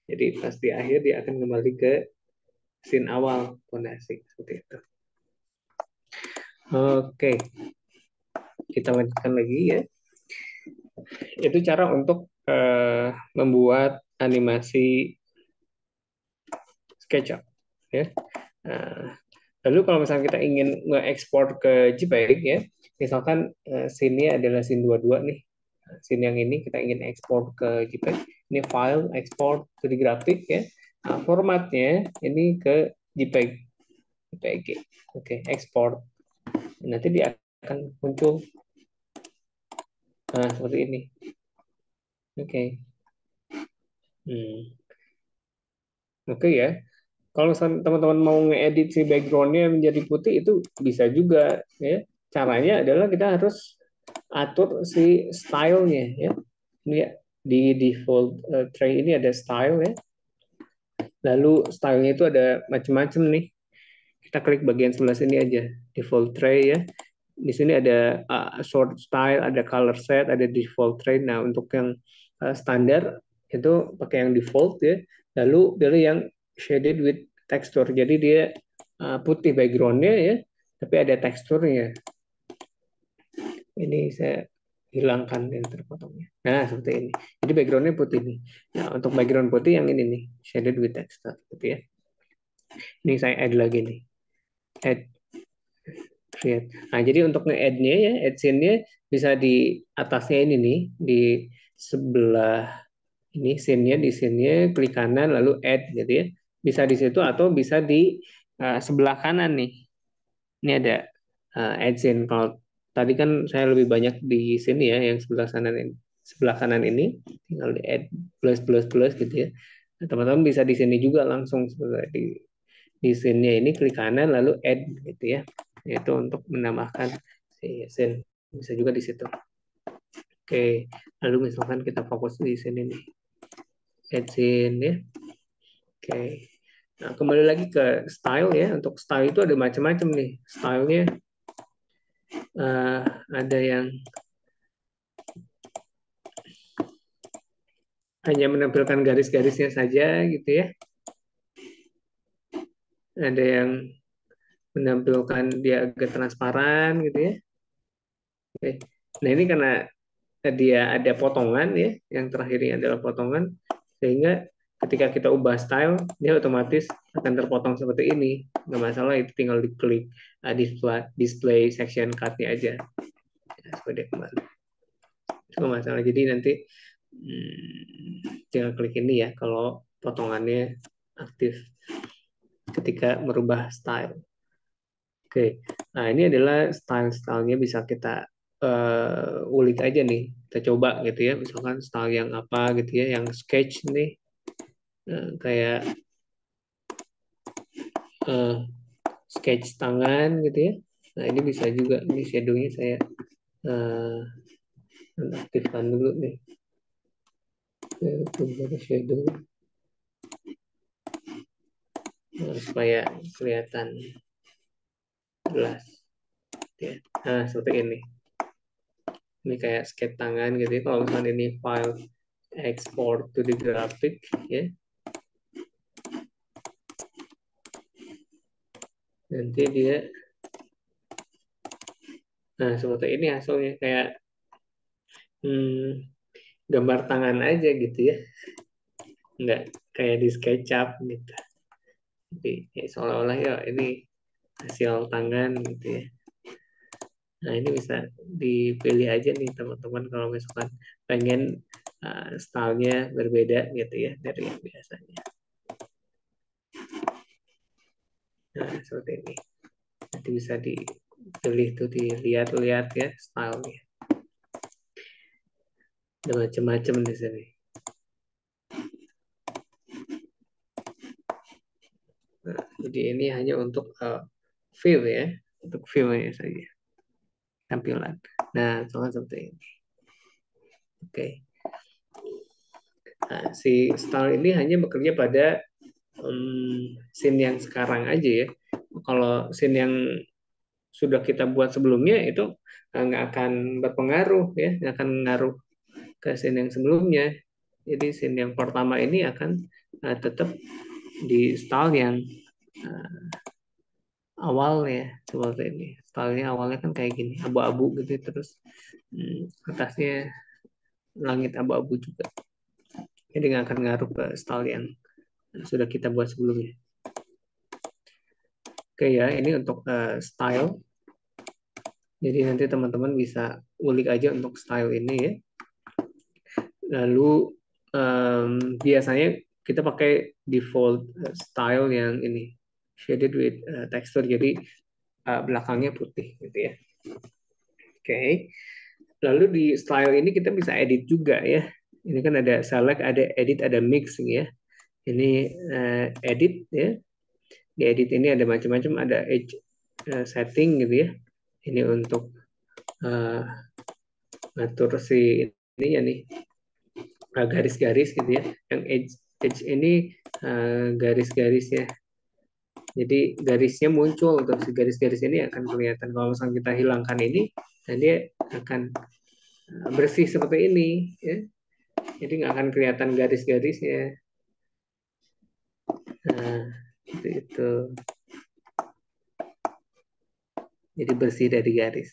Jadi pas di akhir dia akan kembali ke scene awal pondasi seperti itu. Oke, kita lanjutkan lagi ya. Itu cara untuk membuat animasi SketchUp ya. Nah, lalu kalau misalnya kita ingin nge-export ke JPEG ya, misalkan scene-nya adalah scene 22 nih. Nah, scene yang ini kita ingin ekspor ke JPEG. Ini file export 3D grafik ya. Nah, formatnya ini ke JPEG. JPEG. Oke, export. Nanti dia akan muncul seperti ini. Oke. Hmm. Oke ya. Kalau teman-teman mau ngedit si backgroundnya menjadi putih itu bisa juga ya. Caranya adalah kita harus atur si stylenya ya. Ini ya, di default tray ini ada style ya. Lalu stylenya itu ada macam-macam nih. Kita klik bagian sebelah sini aja, default tray ya. Di sini ada sort style, ada color set, ada default tray. Nah, untuk yang standar itu pakai yang default ya. Lalu yang shaded with texture. Jadi dia putih backgroundnya ya, tapi ada teksturnya. Ini saya hilangkan yang terpotongnya. Nah, seperti ini. Jadi backgroundnya putih nih. Nah, untuk background putih yang ini nih, shaded with texture, gitu ya. Ini saya add lagi nih. Add create. Nah, jadi untuk nge-add-nya ya, add scene-nya bisa di atasnya ini nih, di sebelah ini scene-nya, di scene-nya klik kanan lalu add gitu ya. Bisa di situ atau bisa di sebelah kanan nih. Ini ada add scene. Kalau tadi kan saya lebih banyak di sini ya, yang sebelah kanan ini. Sebelah kanan ini tinggal di add plus plus plus gitu ya. Nah, teman-teman bisa di sini juga langsung di scene-nya ini klik kanan lalu add gitu ya. Itu untuk menambahkan si scene. Bisa juga di situ. Oke, lalu misalkan kita fokus di sini nih. Add scene ya. Oke. Nah, kembali lagi ke style ya. Untuk style itu ada macam-macam nih. Stylenya ada yang hanya menampilkan garis-garisnya saja gitu ya. Ada yang menampilkan dia agak transparan gitu ya. Oke. Nah ini karena dia ada potongan ya, yang terakhir ini adalah potongan, sehingga ketika kita ubah style, dia otomatis akan terpotong seperti ini. Nggak masalah, itu tinggal diklik display section cut-nya aja. Ya, sudah kembali. Itu nggak masalah. Jadi nanti Tinggal klik ini ya kalau potongannya aktif ketika merubah style. Oke, nah ini adalah style-stylenya bisa kita ulik aja nih. Kita coba gitu ya, misalkan style yang apa gitu ya, yang sketch nih, kayak eh, sketch tangan gitu ya. Nah ini bisa juga, ini shadownya saya eh, aktifkan dulu nih. Shadow supaya kelihatan jelas ya. Nah seperti ini kayak sketch tangan gitu ya. Kalau misalnya ini file export to the graphic ya, nanti dia nah seperti ini hasilnya kayak hmm, gambar tangan aja gitu ya, nggak kayak di SketchUp gitu. Jadi ya, seolah-olah ya ini hasil tangan gitu ya. Nah ini bisa dipilih aja nih teman-teman kalau misalkan pengen stylenya berbeda gitu ya dari yang biasanya. Nah seperti ini. Nanti bisa dipilih tuh, dilihat-lihat ya stylenya. Ada macam-macam di sini. Nah, jadi ini hanya untuk view ya, untuk view-nya saja tampilan. Nah, soalnya seperti ini. Oke. Nah, si style ini hanya bekerja pada scene yang sekarang aja ya. Kalau scene yang sudah kita buat sebelumnya itu nggak akan berpengaruh ya, nggak akan ngaruh ke scene yang sebelumnya. Jadi scene yang pertama ini akan tetap di style yang uh, awal ya, seperti ini. Stylenya awalnya kan kayak gini, abu-abu gitu terus atasnya langit abu-abu juga. Jadi nggak akan ngaruh ke style yang sudah kita buat sebelumnya. Oke ya, ini untuk style. Jadi nanti teman-teman bisa ulik aja untuk style ini ya. Lalu biasanya kita pakai default style yang ini shaded with texture. Jadi belakangnya putih gitu ya. Oke. Lalu di style ini kita bisa edit juga ya. Ini kan ada select, ada edit, ada mixing ya. Ini edit ya. Di edit ini ada macam-macam, ada edge setting gitu ya. Ini untuk uh, ngatur si ini ya nih garis-garis gitu ya. Yang edge ini garis-garis ya. Jadi garisnya muncul untuk si garis-garis ini akan kelihatan. Kalau misalnya kita hilangkan ini, nah dia akan bersih seperti ini ya. Jadi nggak akan kelihatan garis-garisnya. Nah, itu. Jadi bersih dari garis.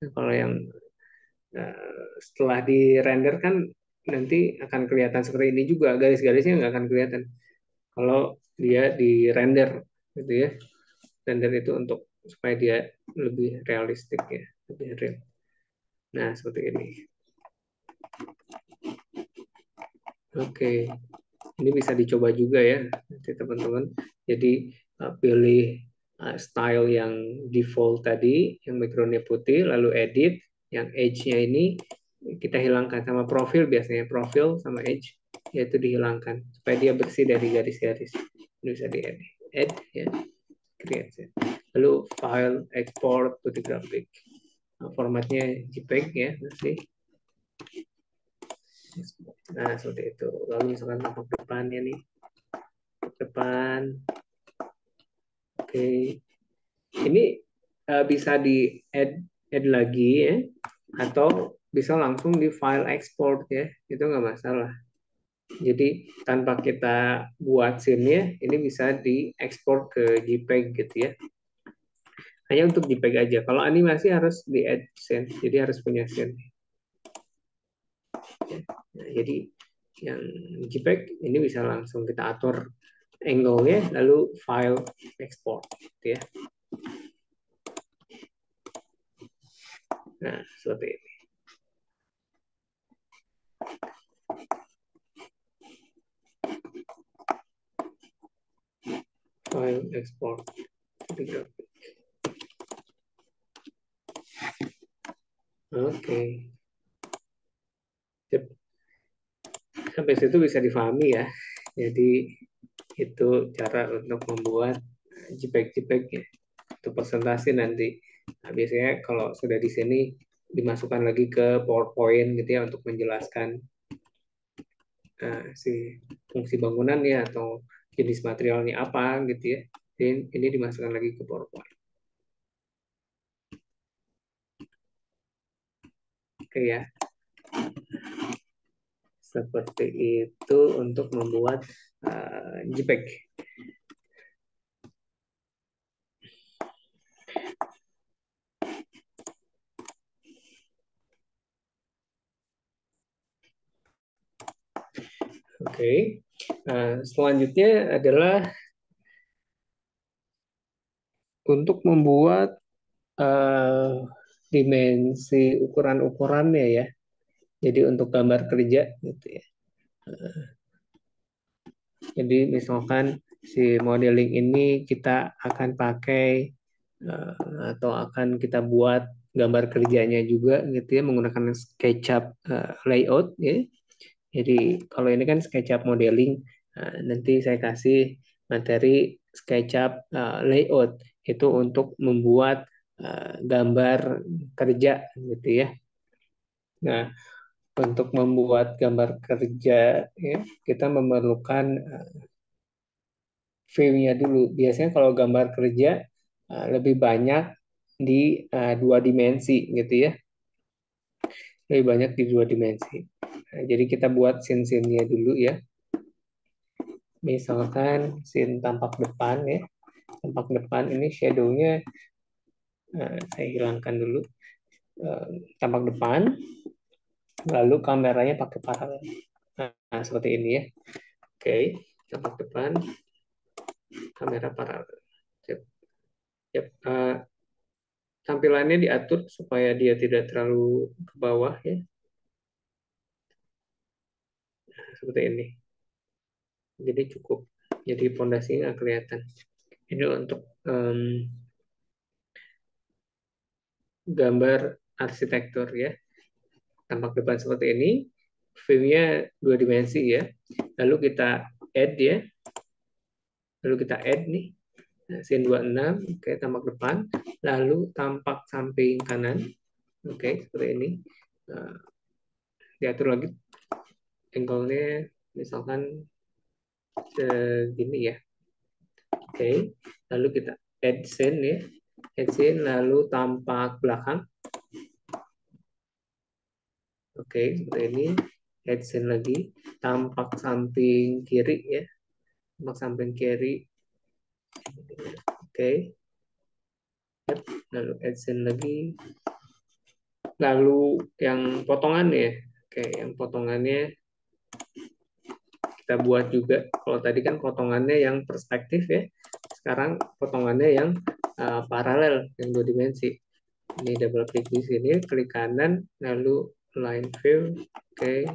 Nah, kalau yang setelah di render kan nanti akan kelihatan seperti ini juga, garis-garisnya nggak akan kelihatan kalau dia di render gitu ya. Render itu untuk supaya dia lebih realistik ya, lebih real. Nah seperti ini. Oke, ini bisa dicoba juga ya nanti teman-teman. Jadi pilih style yang default tadi, yang backgroundnya putih, lalu edit, yang edge-nya ini kita hilangkan, sama profil biasanya, profil sama edge, yaitu dihilangkan supaya dia bersih dari garis-garis. Ini bisa di edit, add ya, create ya. Lalu file export to the graphic. Nah, formatnya JPEG ya masih. Nah seperti itu. Lalu misalkan tampak depannya nih, depan. Oke, ini bisa di add lagi ya, atau bisa langsung di file export ya, itu nggak masalah. Jadi tanpa kita buat scene-nya, ini bisa diekspor ke JPEG gitu ya. Hanya untuk JPEG aja. Kalau animasi harus di add scene, jadi harus punya scene. Nah, jadi yang JPEG ini bisa langsung kita atur angle-nya, lalu file export gitu ya. Nah, seperti ini. file export jadi grafik. Oke. Sip. Sampai situ bisa difahami ya. Jadi itu cara untuk membuat JPEG-JPEG ya, untuk presentasi nanti. Nah, biasanya kalau sudah di sini dimasukkan lagi ke PowerPoint gitu ya untuk menjelaskan si fungsi bangunannya atau jenis materialnya apa gitu ya. Dan ini dimasukkan lagi ke PowerPoint. Oke ya. Seperti itu untuk membuat JPEG. Oke. Selanjutnya adalah untuk membuat dimensi ukuran-ukurannya ya. Jadi untuk gambar kerja gitu ya. Jadi misalkan si modeling ini kita akan pakai atau akan kita buat gambar kerjanya juga gitu ya menggunakan SketchUp layout ya. Jadi kalau ini kan SketchUp modeling, nanti saya kasih materi SketchUp layout itu untuk membuat gambar kerja gitu ya. Nah, untuk membuat gambar kerja ya, kita memerlukan view-nya dulu. Biasanya kalau gambar kerja lebih banyak di dua dimensi gitu ya. Lebih banyak di dua dimensi. Nah, jadi kita buat scene-scene-nya dulu ya. Misalkan scene tampak depan ya. Tampak depan ini shadow-nya saya hilangkan dulu. Tampak depan, lalu kameranya pakai paralel. Nah, seperti ini ya. Oke, tampak depan, kamera paralel. Yep. Yep. Tampilannya diatur supaya dia tidak terlalu ke bawah ya. Nah, seperti ini. Jadi cukup. Jadi pondasinya nggak kelihatan. Ini untuk gambar arsitektur ya. Tampak depan seperti ini. View-nya dua dimensi ya. Lalu kita add ya. Lalu kita add nih. Nah, scene 26, oke, tampak depan. Lalu tampak samping kanan. Oke, seperti ini. Nah, diatur lagi angle-nya misalkan segini ya. Oke, lalu kita add scene ya. Add scene lalu tampak belakang. Oke, seperti ini. Add scene lagi. Tampak samping kiri ya. Tampak samping kiri. Oke. Lalu add scene lagi. Lalu yang potongan ya. Oke, yang potongannya kita buat juga. Kalau tadi kan potongannya yang perspektif ya. Sekarang potongannya yang paralel, yang dua dimensi. Ini double klik di sini, klik kanan, lalu line view. Oke.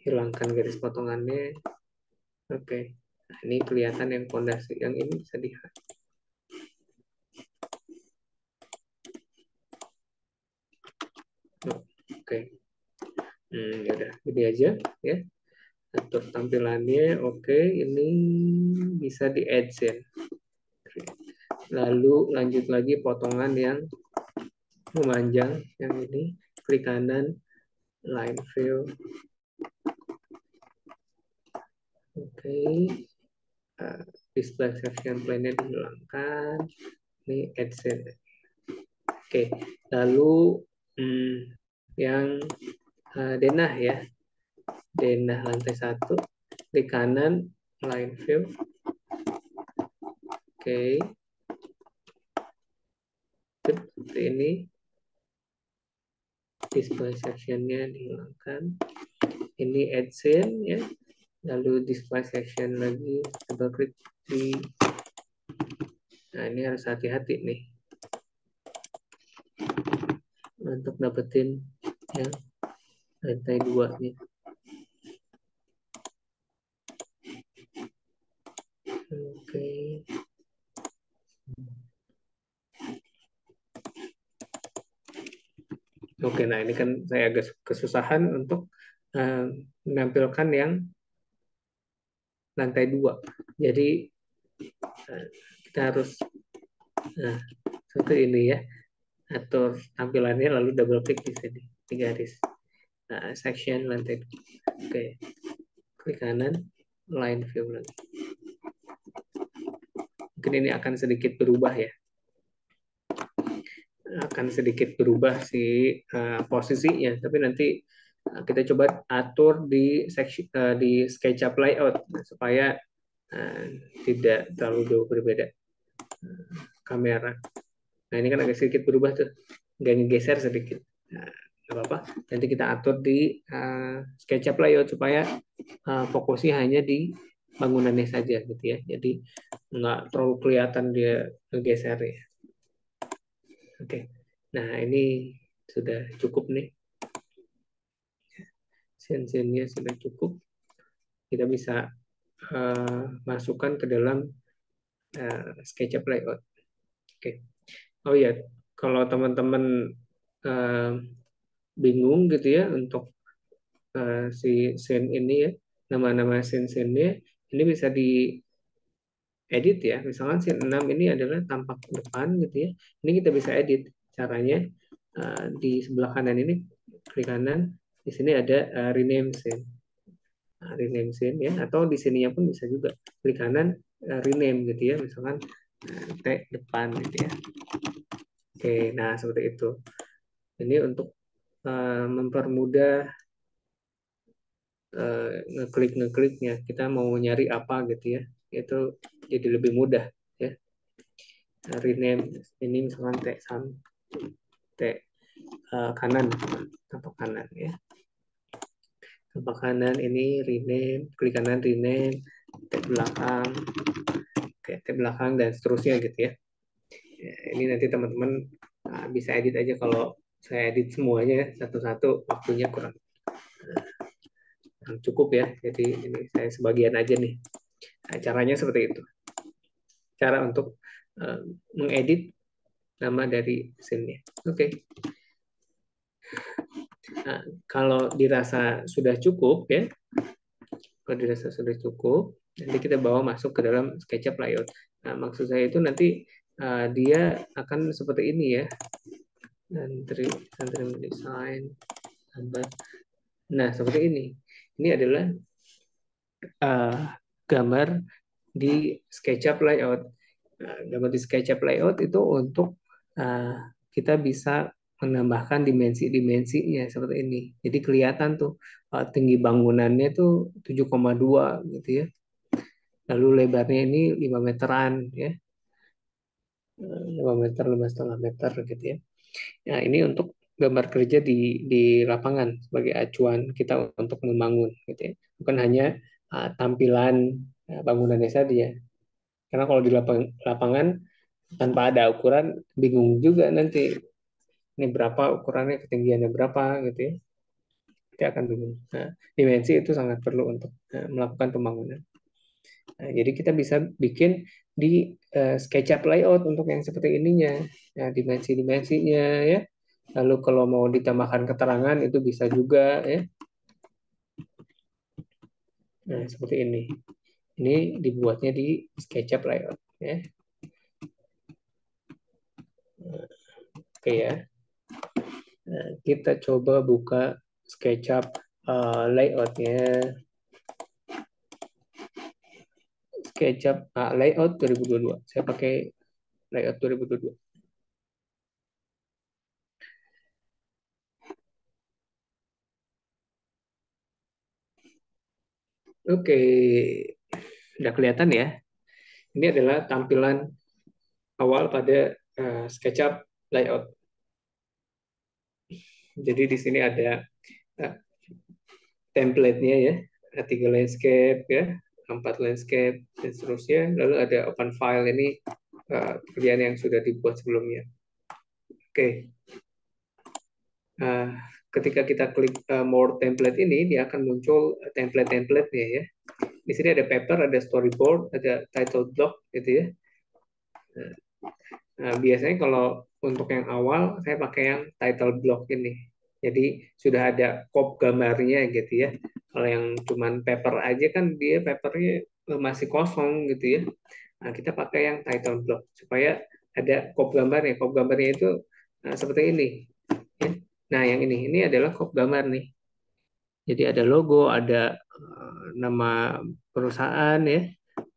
Hilangkan garis potongannya. Oke. Nah, ini kelihatan yang pondasi. Yang ini bisa dilihat. Oke. Ya udah, ini aja ya. Atur tampilannya, oke. Ini bisa di adsense. Lalu lanjut lagi potongan yang memanjang, yang ini klik kanan, line view. Oke. Display section plane-nya dihilangkan. Ini adsense. Oke. Lalu yang denah ya. Denah lantai 1. Klik kanan, line view. Oke. Seperti ini. Display section-nya dihilangkan. Ini add scene ya. Lalu display section lagi. Double klik di. Nah, ini harus hati-hati nih. Untuk dapetin yang lantai 2 nih. Oke, nah ini kan saya agak kesusahan untuk eh, menampilkan yang lantai 2. Jadi kita harus nah, seperti ini ya, atur tampilannya lalu double klik di sini di garis. Nah, section lantai 2. Oke, klik kanan, line view lagi. Mungkin ini akan sedikit berubah ya, akan sedikit berubah si posisinya, tapi nanti kita coba atur di section di SketchUp layout supaya uh, tidak terlalu jauh berbeda kamera. Nah ini kan agak sedikit berubah tuh, nggak geser sedikit. Nah, nggak apa-apa. Nanti kita atur di SketchUp layout supaya fokusnya hanya di bangunannya saja gitu ya. Jadi nggak terlalu kelihatan dia geser ya. Oke. Nah ini sudah cukup nih. Scene-nya sudah cukup. Kita bisa masukkan ke dalam SketchUp layout. Oke. Oh iya, kalau teman-teman uh, bingung gitu ya untuk si scene ini ya, nama-nama scene-scene-nya ini bisa diedit ya. Misalkan scene 6 ini adalah tampak depan gitu ya. Ini kita bisa edit. Caranya di sebelah kanan ini, klik kanan, di sini ada rename scene. Nah, rename scene ya, atau di sininya pun bisa juga klik kanan, rename gitu ya. Misalkan tag depan gitu ya. Oke, nah seperti itu. Ini untuk mempermudah ngekliknya, kita mau nyari apa gitu ya, itu jadi lebih mudah ya. Rename ini misalkan T kanan, tampak kanan ya, tampak kanan ini rename, klik kanan rename, T belakang, T belakang dan seterusnya gitu ya. Ini nanti teman-teman bisa edit aja, kalau saya edit semuanya satu-satu waktunya kurang cukup ya, jadi ini saya sebagian aja nih. Nah, caranya seperti itu, cara untuk uh, mengedit nama dari scene-nya. Oke. Nah, kalau dirasa sudah cukup ya, kalau dirasa sudah cukup, nanti kita bawa masuk ke dalam SketchUp layout. Nah, maksud saya itu nanti dia akan seperti ini ya. Entry design, gambar. Nah, seperti ini. Ini adalah uh, gambar di SketchUp layout. Nah, gambar di SketchUp layout itu untuk kita bisa menambahkan dimensi-dimensinya seperti ini. Jadi kelihatan tuh tinggi bangunannya tuh 7,2 gitu ya. Lalu lebarnya ini 5 meteran ya. 5 meter, 5,5 meter gitu ya. Nah, ini untuk gambar kerja di lapangan sebagai acuan kita untuk membangun gitu ya. Bukan hanya tampilan bangunannya saja. Karena kalau di lapangan tanpa ada ukuran bingung juga nanti ini berapa ukurannya, ketinggiannya berapa gitu ya, kita akan bingung. Nah, dimensi itu sangat perlu untuk melakukan pembangunan. Nah, jadi kita bisa bikin di SketchUp layout untuk yang seperti ininya, nah, dimensi-dimensinya ya. Lalu kalau mau ditambahkan keterangan itu bisa juga ya. Nah, seperti ini. Ini dibuatnya di SketchUp layout ya. Oke ya. Nah, kita coba buka SketchUp layoutnya. SketchUp layout 2022. Saya pakai layout 2022. Oke, udah kelihatan ya. Ini adalah tampilan awal pada SketchUp layout. Jadi di sini ada uh, template-nya ya, ada 3 landscape ya, 4 landscape dan seterusnya. Lalu ada open file, ini pekerjaan yang sudah dibuat sebelumnya. Oke. Ketika kita klik more template ini, dia akan muncul template-templatenya ya. Di sini ada paper, ada storyboard, ada title block gitu ya. Nah, biasanya kalau untuk yang awal saya pakai yang title block ini. Jadi sudah ada kop gambarnya gitu ya. Kalau yang cuman paper aja kan dia papernya masih kosong gitu ya. Nah, kita pakai yang title block supaya ada kop gambarnya. Kop gambarnya itu seperti ini. Ya. Nah, yang ini adalah kop gambar nih. Jadi ada logo, ada nama perusahaan ya,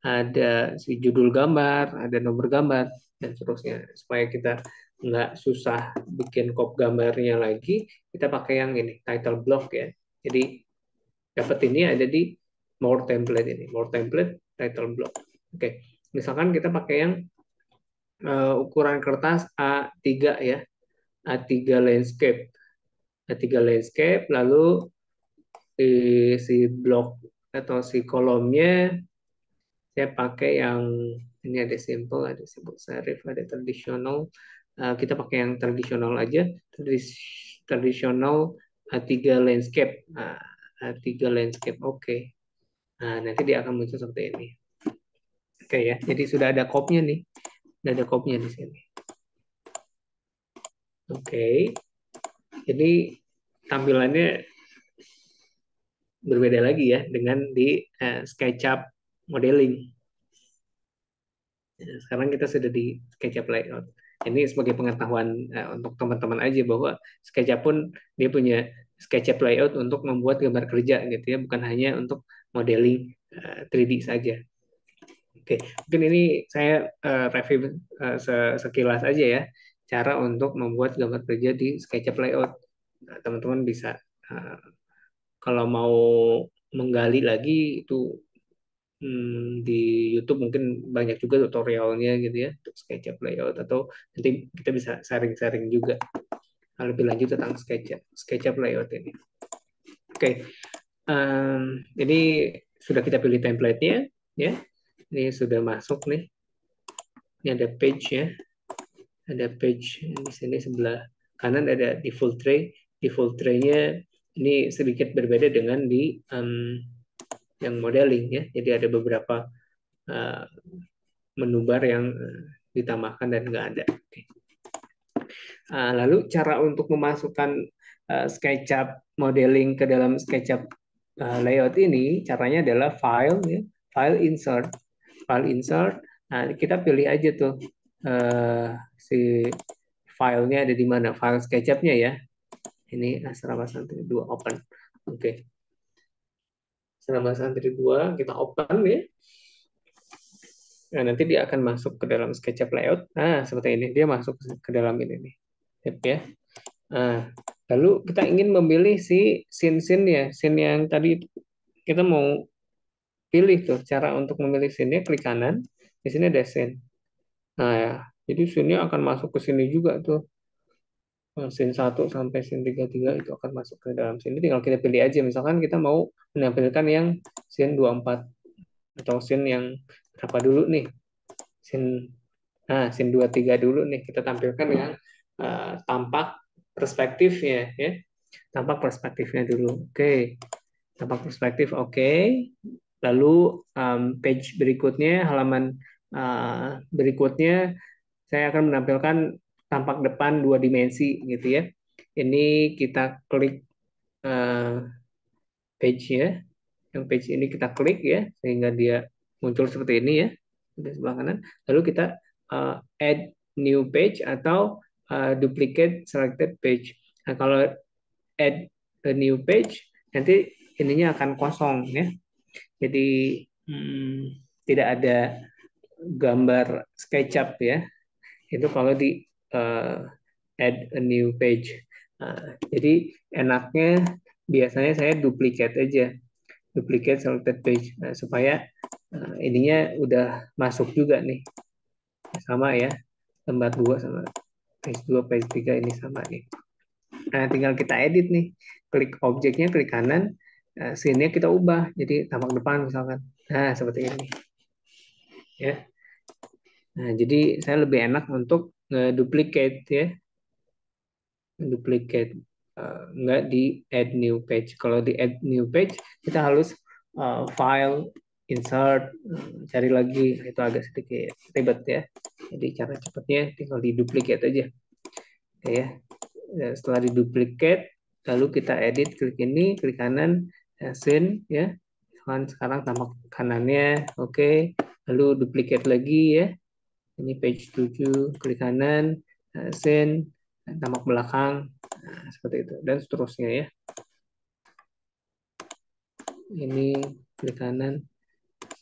ada si judul gambar, ada nomor gambar dan seterusnya. Supaya kita nggak susah bikin kop gambarnya lagi, kita pakai yang ini title block ya. Jadi dapat ini ada di more template ini, more template title block. Oke, misalkan kita pakai yang ukuran kertas A3 ya, A3 landscape. A3 landscape, lalu si blok atau si kolomnya saya pakai yang ini ada simple serif, ada tradisional. Kita pakai yang tradisional aja, tradisional A3 landscape. A3 landscape, oke. Nah, nanti dia akan muncul seperti ini. Oke ya, jadi sudah ada kopnya nih. Sudah ada kopnya di sini. Oke. Jadi tampilannya berbeda lagi ya dengan di SketchUp modeling. Sekarang kita sudah di SketchUp layout. Ini sebagai pengetahuan untuk teman-teman aja bahwa SketchUp pun dia punya SketchUp layout untuk membuat gambar kerja gitu ya, bukan hanya untuk modeling 3D saja. Oke, mungkin ini saya review sekilas aja ya, cara untuk membuat gambar kerja di SketchUp layout. Nah, teman-teman bisa kalau mau menggali lagi itu di YouTube mungkin banyak juga tutorialnya gitu ya untuk SketchUp layout, atau nanti kita bisa sharing-sharing juga lebih lanjut tentang SketchUp layout ini. Oke, ini sudah kita pilih template-nya ya. Ini sudah masuk nih. Ini ada page ya. Ada page di sini sebelah kanan ada default tray. Default tray-nya ini sedikit berbeda dengan di yang modeling ya. Jadi ada beberapa menu bar yang ditambahkan dan nggak ada. Oke. Lalu cara untuk memasukkan SketchUp modeling ke dalam SketchUp layout ini, caranya adalah file, ya, file insert. Nah, kita pilih aja tuh si filenya ada di mana, file SketchUp-nya ya. Ini Asrama Santri 2 open. Oke. Asrama Santri 2 kita open ya. Nah, nanti dia akan masuk ke dalam SketchUp layout. Nah, seperti ini. Dia masuk ke dalam ini nih. Ya. Nah, lalu kita ingin memilih si scene-scene ya. Scene yang tadi kita mau pilih tuh. Cara untuk memilih scene-nya klik kanan. Di sini ada scene. Nah, ya. Jadi scene-nya akan masuk ke sini juga tuh. Scene 1 sampai scene 33 itu akan masuk ke dalam sini. Tinggal kita pilih aja. Misalkan kita mau menampilkan yang scene 24 atau scene yang berapa dulu nih. Scene 23 dulu nih. Kita tampilkan yang tampak perspektifnya ya. Tampak perspektifnya dulu. Oke. Tampak perspektif oke. Lalu page berikutnya, halaman berikutnya saya akan menampilkan tampak depan 2 dimensi gitu ya. Ini kita klik page ya. Yang page ini kita klik ya sehingga dia muncul seperti ini ya di sebelah kanan. Lalu kita add new page atau duplicate selected page. Nah, kalau add a new page nanti ininya akan kosong ya. Jadi tidak ada gambar SketchUp ya. Itu kalau di add a new page. Jadi enaknya biasanya saya duplicate aja, duplicate selected page supaya ininya udah masuk juga nih, sama ya, lembar 2 sama page 2, page 3 ini sama nih. Nah, tinggal kita edit nih, klik objeknya, klik kanan, scene-nya kita ubah jadi tampak depan misalkan. Nah, seperti ini ya. Nah, jadi saya lebih enak untuk duplicate ya, duplicate, nggak di add new page. Kalau di add new page kita harus file, insert, cari lagi, itu agak sedikit ribet ya. Jadi cara cepatnya tinggal di duplicate aja. Oke ya. Setelah di duplicate lalu kita edit, klik ini, klik kanan, send ya. Sekarang tampak kanannya, oke. Lalu duplicate lagi ya. Ini page 7, klik kanan, send, tampak belakang, seperti itu, dan seterusnya ya. Ini klik kanan,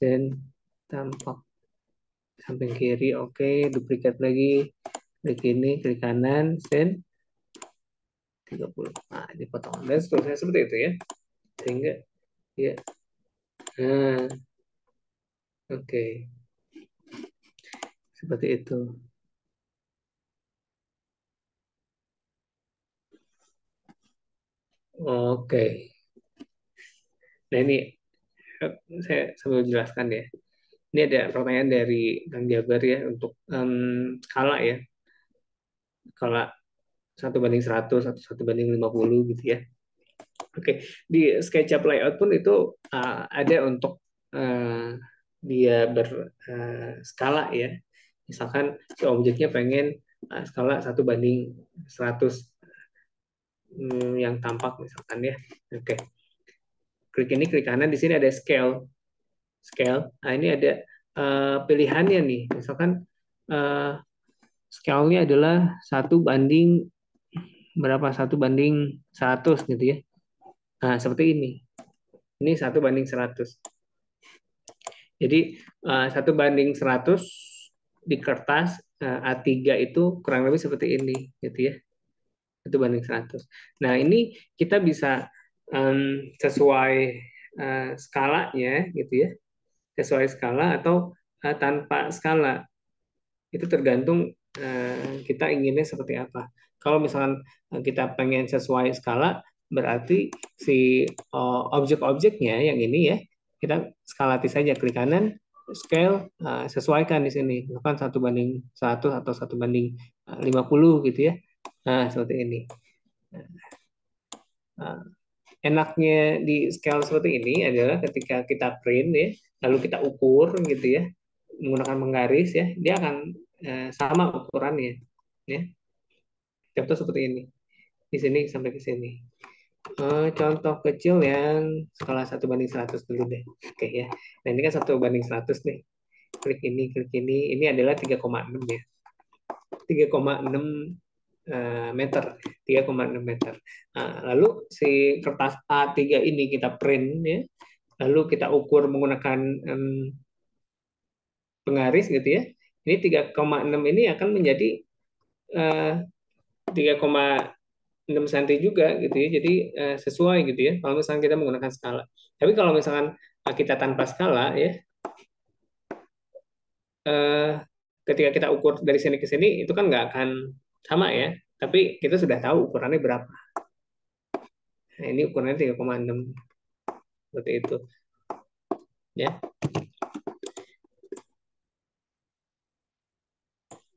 send, tampak samping kiri, oke. Duplicate lagi, klik ini, klik kanan, send, 30. Nah, dipotong, dan seterusnya seperti itu ya. Sehingga ya, nah, oke, seperti itu. Oke. Nah ini saya sambil jelaskan ya. Ini ada pertanyaan dari Kang Jabar ya untuk skala ya. Skala 1:100 atau 1:50 gitu ya. Oke, di SketchUp layout pun itu ada untuk dia berskala ya. Misalkan si objeknya pengen skala 1:100 yang tampak misalkan ya. Oke. Klik ini, klik kanan, di sini ada scale. Scale. Nah, ini ada pilihannya nih. Misalkan scale-nya adalah 1 banding berapa, 1:100 gitu ya. Nah, seperti ini. Ini 1:100. Jadi 1:100 di kertas A3 itu kurang lebih seperti ini gitu ya. 1:100. Nah, ini kita bisa sesuai skalanya gitu ya. Sesuai skala atau tanpa skala. Itu tergantung kita inginnya seperti apa. Kalau misalkan kita pengen sesuai skala, berarti si objek-objeknya yang ini ya, kita skalatis saja, klik kanan, scale, sesuaikan di sini. Misalkan 1:100 atau 1:50 gitu ya. Nah, seperti ini. Nah, enaknya di scale seperti ini adalah ketika kita print ya, lalu kita ukur gitu ya, menggunakan menggaris ya, dia akan sama ukurannya ya. Contoh seperti ini. Di sini sampai ke sini. Contoh kecil yang skala 1:100 dulu deh. Oke ya. Nah, ini kan 1:100 nih. Klik ini, klik ini. Ini adalah 3,6 ya. 3,6 meter. 3,6 meter. Nah, lalu si kertas A3 ini kita print ya. Lalu kita ukur menggunakan penggaris gitu ya. Ini 3,6 ini akan menjadi 3,6 cm juga gitu ya. Jadi sesuai gitu ya kalau misalnya kita menggunakan skala. Tapi kalau misalkan kita tanpa skala ya, eh, ketika kita ukur dari sini ke sini itu kan nggak akan sama ya. Tapi kita sudah tahu ukurannya berapa. Nah, ini ukurannya 3,6 seperti itu. Ya.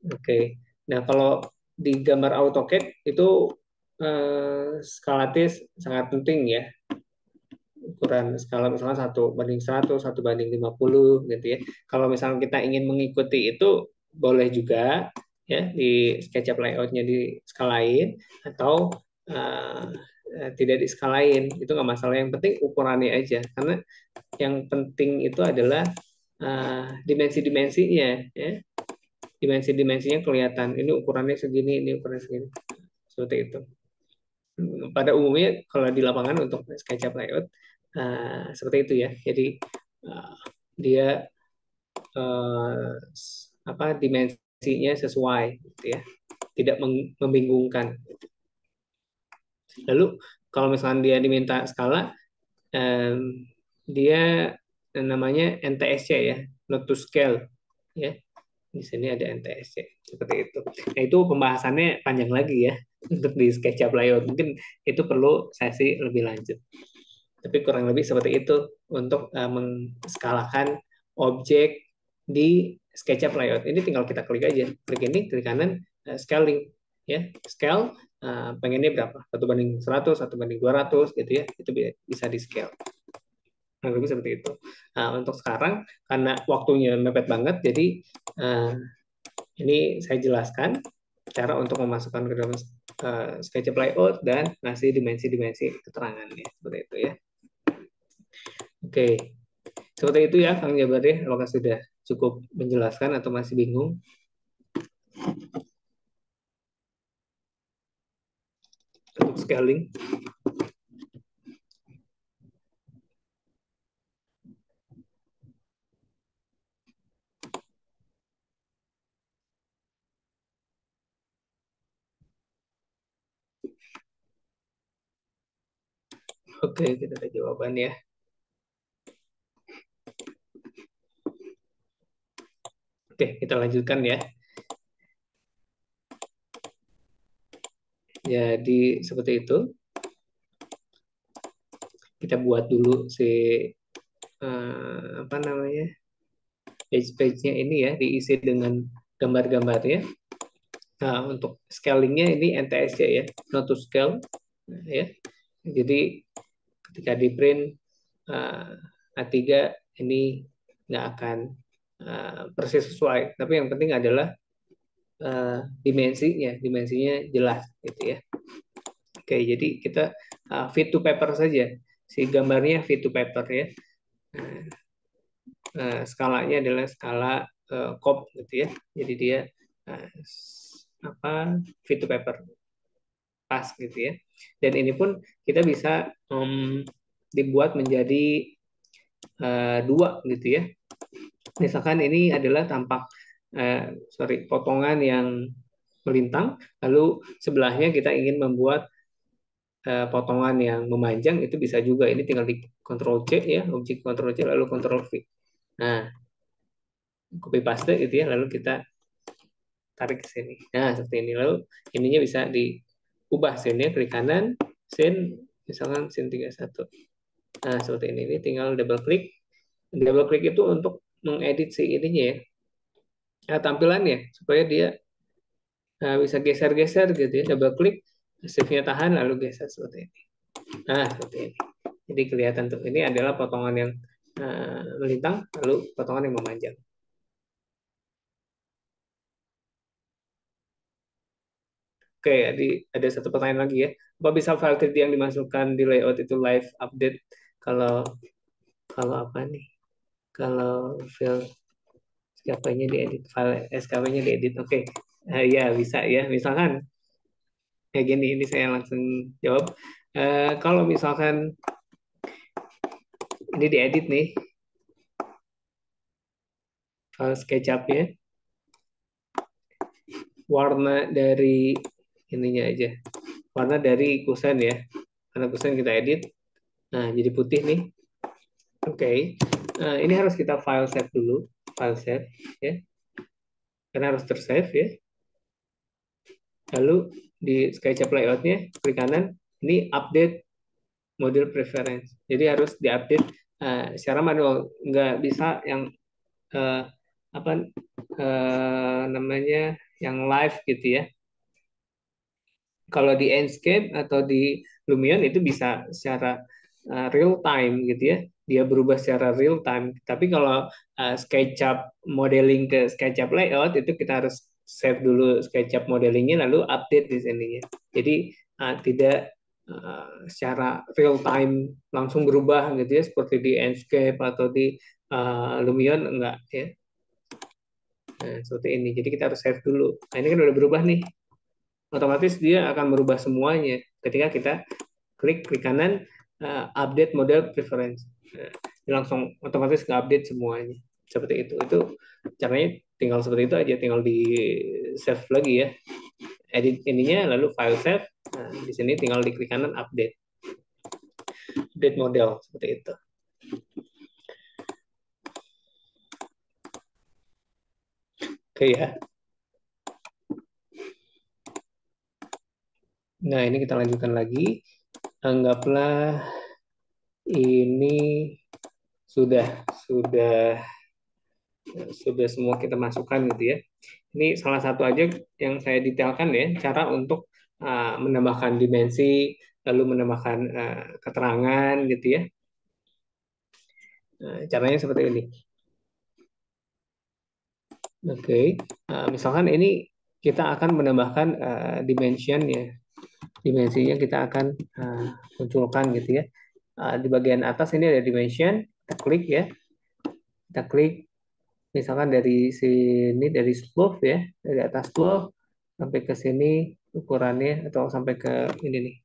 Oke. Nah, kalau di gambar AutoCAD itu skalatis sangat penting ya. Ukuran skala misalnya 1:100, 1:50 gitu ya. Kalau misalnya kita ingin mengikuti itu boleh juga ya di SketchUp layoutnya diskalain atau uh, tidak diskalain, itu nggak masalah. Yang penting ukurannya aja, karena yang penting itu adalah dimensi-dimensinya ya. Dimensi-dimensinya kelihatan, ini ukurannya segini, ini ukurannya segini, seperti itu. Pada umumnya kalau di lapangan untuk SketchUp layout seperti itu ya. Jadi dia dimensinya sesuai gitu ya. Tidak membingungkan. Lalu kalau misalnya dia diminta skala, dia namanya NTSC ya, not to scale ya. Di sini ada NTSC seperti itu. Nah, itu pembahasannya panjang lagi ya untuk di SketchUp layout. Mungkin itu perlu sesi lebih lanjut. Tapi kurang lebih seperti itu untuk mengskalakan objek di SketchUp layout. Ini tinggal kita klik aja. Klik ini, klik kanan, scaling ya. Scale pengennya berapa? 1:100, 1:200 gitu ya. Itu bisa di scale. Nah, lebih seperti itu. Nah, untuk sekarang karena waktunya mepet banget, jadi ini saya jelaskan cara untuk memasukkan ke dalam SketchUp layout dan ngasih dimensi-dimensi keterangannya seperti itu ya. Oke, seperti itu ya Kang Jabar ya. Apakah sudah cukup menjelaskan atau masih bingung? Untuk scaling. Oke, kita ada jawaban ya. Oke, kita lanjutkan ya. Jadi seperti itu. Kita buat dulu si apa namanya page-nya ini ya, diisi dengan gambar-gambarnya. Nah, untuk scalingnya ini NTSC ya, not to scale ya. Jadi ketika di print A3 ini nggak akan persis sesuai. Tapi yang penting adalah dimensinya jelas gitu ya. Oke, jadi kita fit to paper saja. Si gambarnya fit to paper ya. Skalanya adalah skala COP gitu ya. Jadi dia uh, apa fit to paper pas gitu ya. Dan ini pun kita bisa dibuat menjadi dua gitu ya. Misalkan ini adalah tampak potongan yang melintang, lalu sebelahnya kita ingin membuat potongan yang memanjang, itu bisa juga. Ini tinggal di Ctrl C ya, objek Ctrl C lalu Ctrl V. Nah, copy paste gitu ya, lalu kita tarik ke sini. Nah, seperti ini. Lalu ininya bisa diubah scene-nya, klik kanan, scene, misalkan scene 31. Nah, seperti ini. Ini tinggal double klik. Double klik itu untuk mengedit si ininya ya, tampilannya, supaya dia bisa geser-geser gitu ya. Double klik, shift-nya tahan, lalu geser seperti ini. Nah, seperti ini. Jadi kelihatan tuh, ini adalah potongan yang melintang, lalu potongan yang memanjang. Oke, jadi ada satu pertanyaan lagi ya. Apa bisa file 3D yang dimasukkan di layout itu live update kalau kalau apa nih? Kalau file SKP-nya diedit, file SKP-nya diedit. Oke. Ya bisa ya. Misalkan kayak gini, ini saya langsung jawab. Kalau misalkan ini diedit nih, file SketchUp-nya, warna dari ininya aja. Warna dari kusen ya. Karena kusen kita edit. Nah, jadi putih nih. Oke. Ini harus kita file save dulu. File save ya. Karena harus tersave ya. Lalu di SketchUp layout-nya, klik kanan, ini update model preference. Jadi harus diupdate secara manual. Nggak bisa yang uh, apa namanya yang live gitu ya. Kalau di Enscape atau di Lumion itu bisa secara real time gitu ya. Dia berubah secara real time. Tapi kalau SketchUp modeling ke SketchUp layout itu kita harus save dulu SketchUp modelingnya lalu update di sininya. Jadi tidak secara real time langsung berubah gitu ya seperti di Enscape atau di Lumion enggak ya. Nah, seperti ini. Jadi kita harus save dulu. Nah, ini kan udah berubah nih, otomatis dia akan merubah semuanya ketika kita klik kanan update model preference. Dia langsung otomatis nge-update semuanya seperti itu. Itu caranya tinggal seperti itu aja, tinggal di save lagi ya, edit ininya lalu file save. Nah, di sini tinggal diklik kanan update model seperti itu. Oke ya. Nah, ini kita lanjutkan lagi. Anggaplah ini sudah semua kita masukkan gitu ya. Ini salah satu aja yang saya detailkan ya, cara untuk menambahkan dimensi, lalu menambahkan keterangan gitu ya. Caranya seperti ini. Oke, misalkan ini kita akan menambahkan dimension ya. dimensinya kita akan munculkan gitu ya. Di bagian atas ini ada dimension, kita klik ya, kita klik misalkan dari sini dari slope ya, dari atas slope sampai ke sini ukurannya atau sampai ke ini nih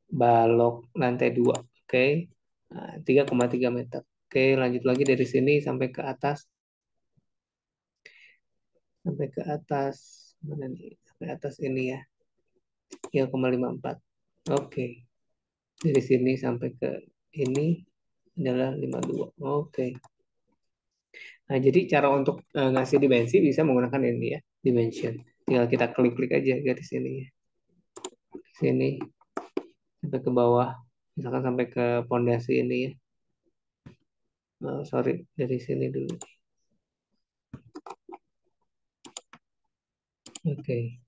balok lantai 2. Oke. 3,3 meter. Oke, lanjut lagi dari sini sampai ke atas mana nih? Sampai atas ini ya. 3,54. Oke. Dari sini sampai ke ini adalah 52. Oke. Nah, jadi cara untuk ngasih dimensi bisa menggunakan ini ya, dimension. Tinggal kita klik-klik aja garis sini ya. Sini sampai ke bawah, misalkan sampai ke pondasi ini ya. Sorry, dari sini dulu. Oke.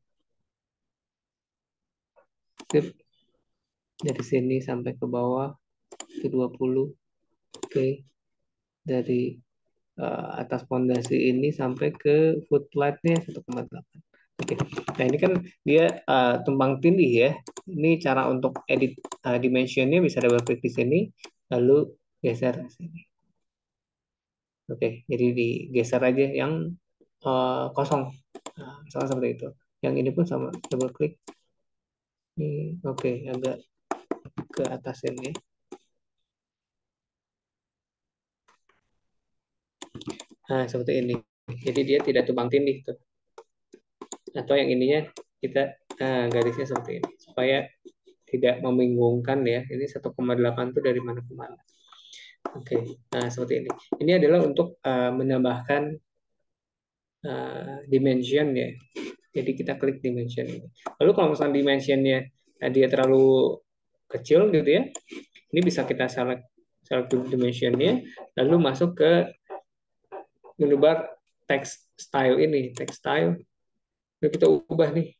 Sip. Dari sini sampai ke bawah ke 20. Oke. Dari atas pondasi ini sampai ke footlightnya 1,8. Oke. Nah, ini kan dia tumpang tindih ya. Ini cara untuk edit dimensionnya, bisa double klik di sini, lalu geser ke sini. Oke, jadi digeser aja yang kosong. Nah, misalnya seperti itu. Yang ini pun sama, double klik. Ini, oke, agak ke atas ini. Nah, seperti ini. Jadi dia tidak tumpang tindih tuh. Atau yang ininya kita garisnya seperti ini supaya tidak membingungkan ya. Ini 1,8 tuh dari mana ke mana. Oke, nah seperti ini. Ini adalah untuk menambahkan dimension ya. Jadi kita klik dimension ini. Lalu kalau misalnya dimensionnya dia terlalu kecil gitu ya, ini bisa kita select dimensionnya, lalu masuk ke menu bar text style ini, text style. Lalu kita ubah nih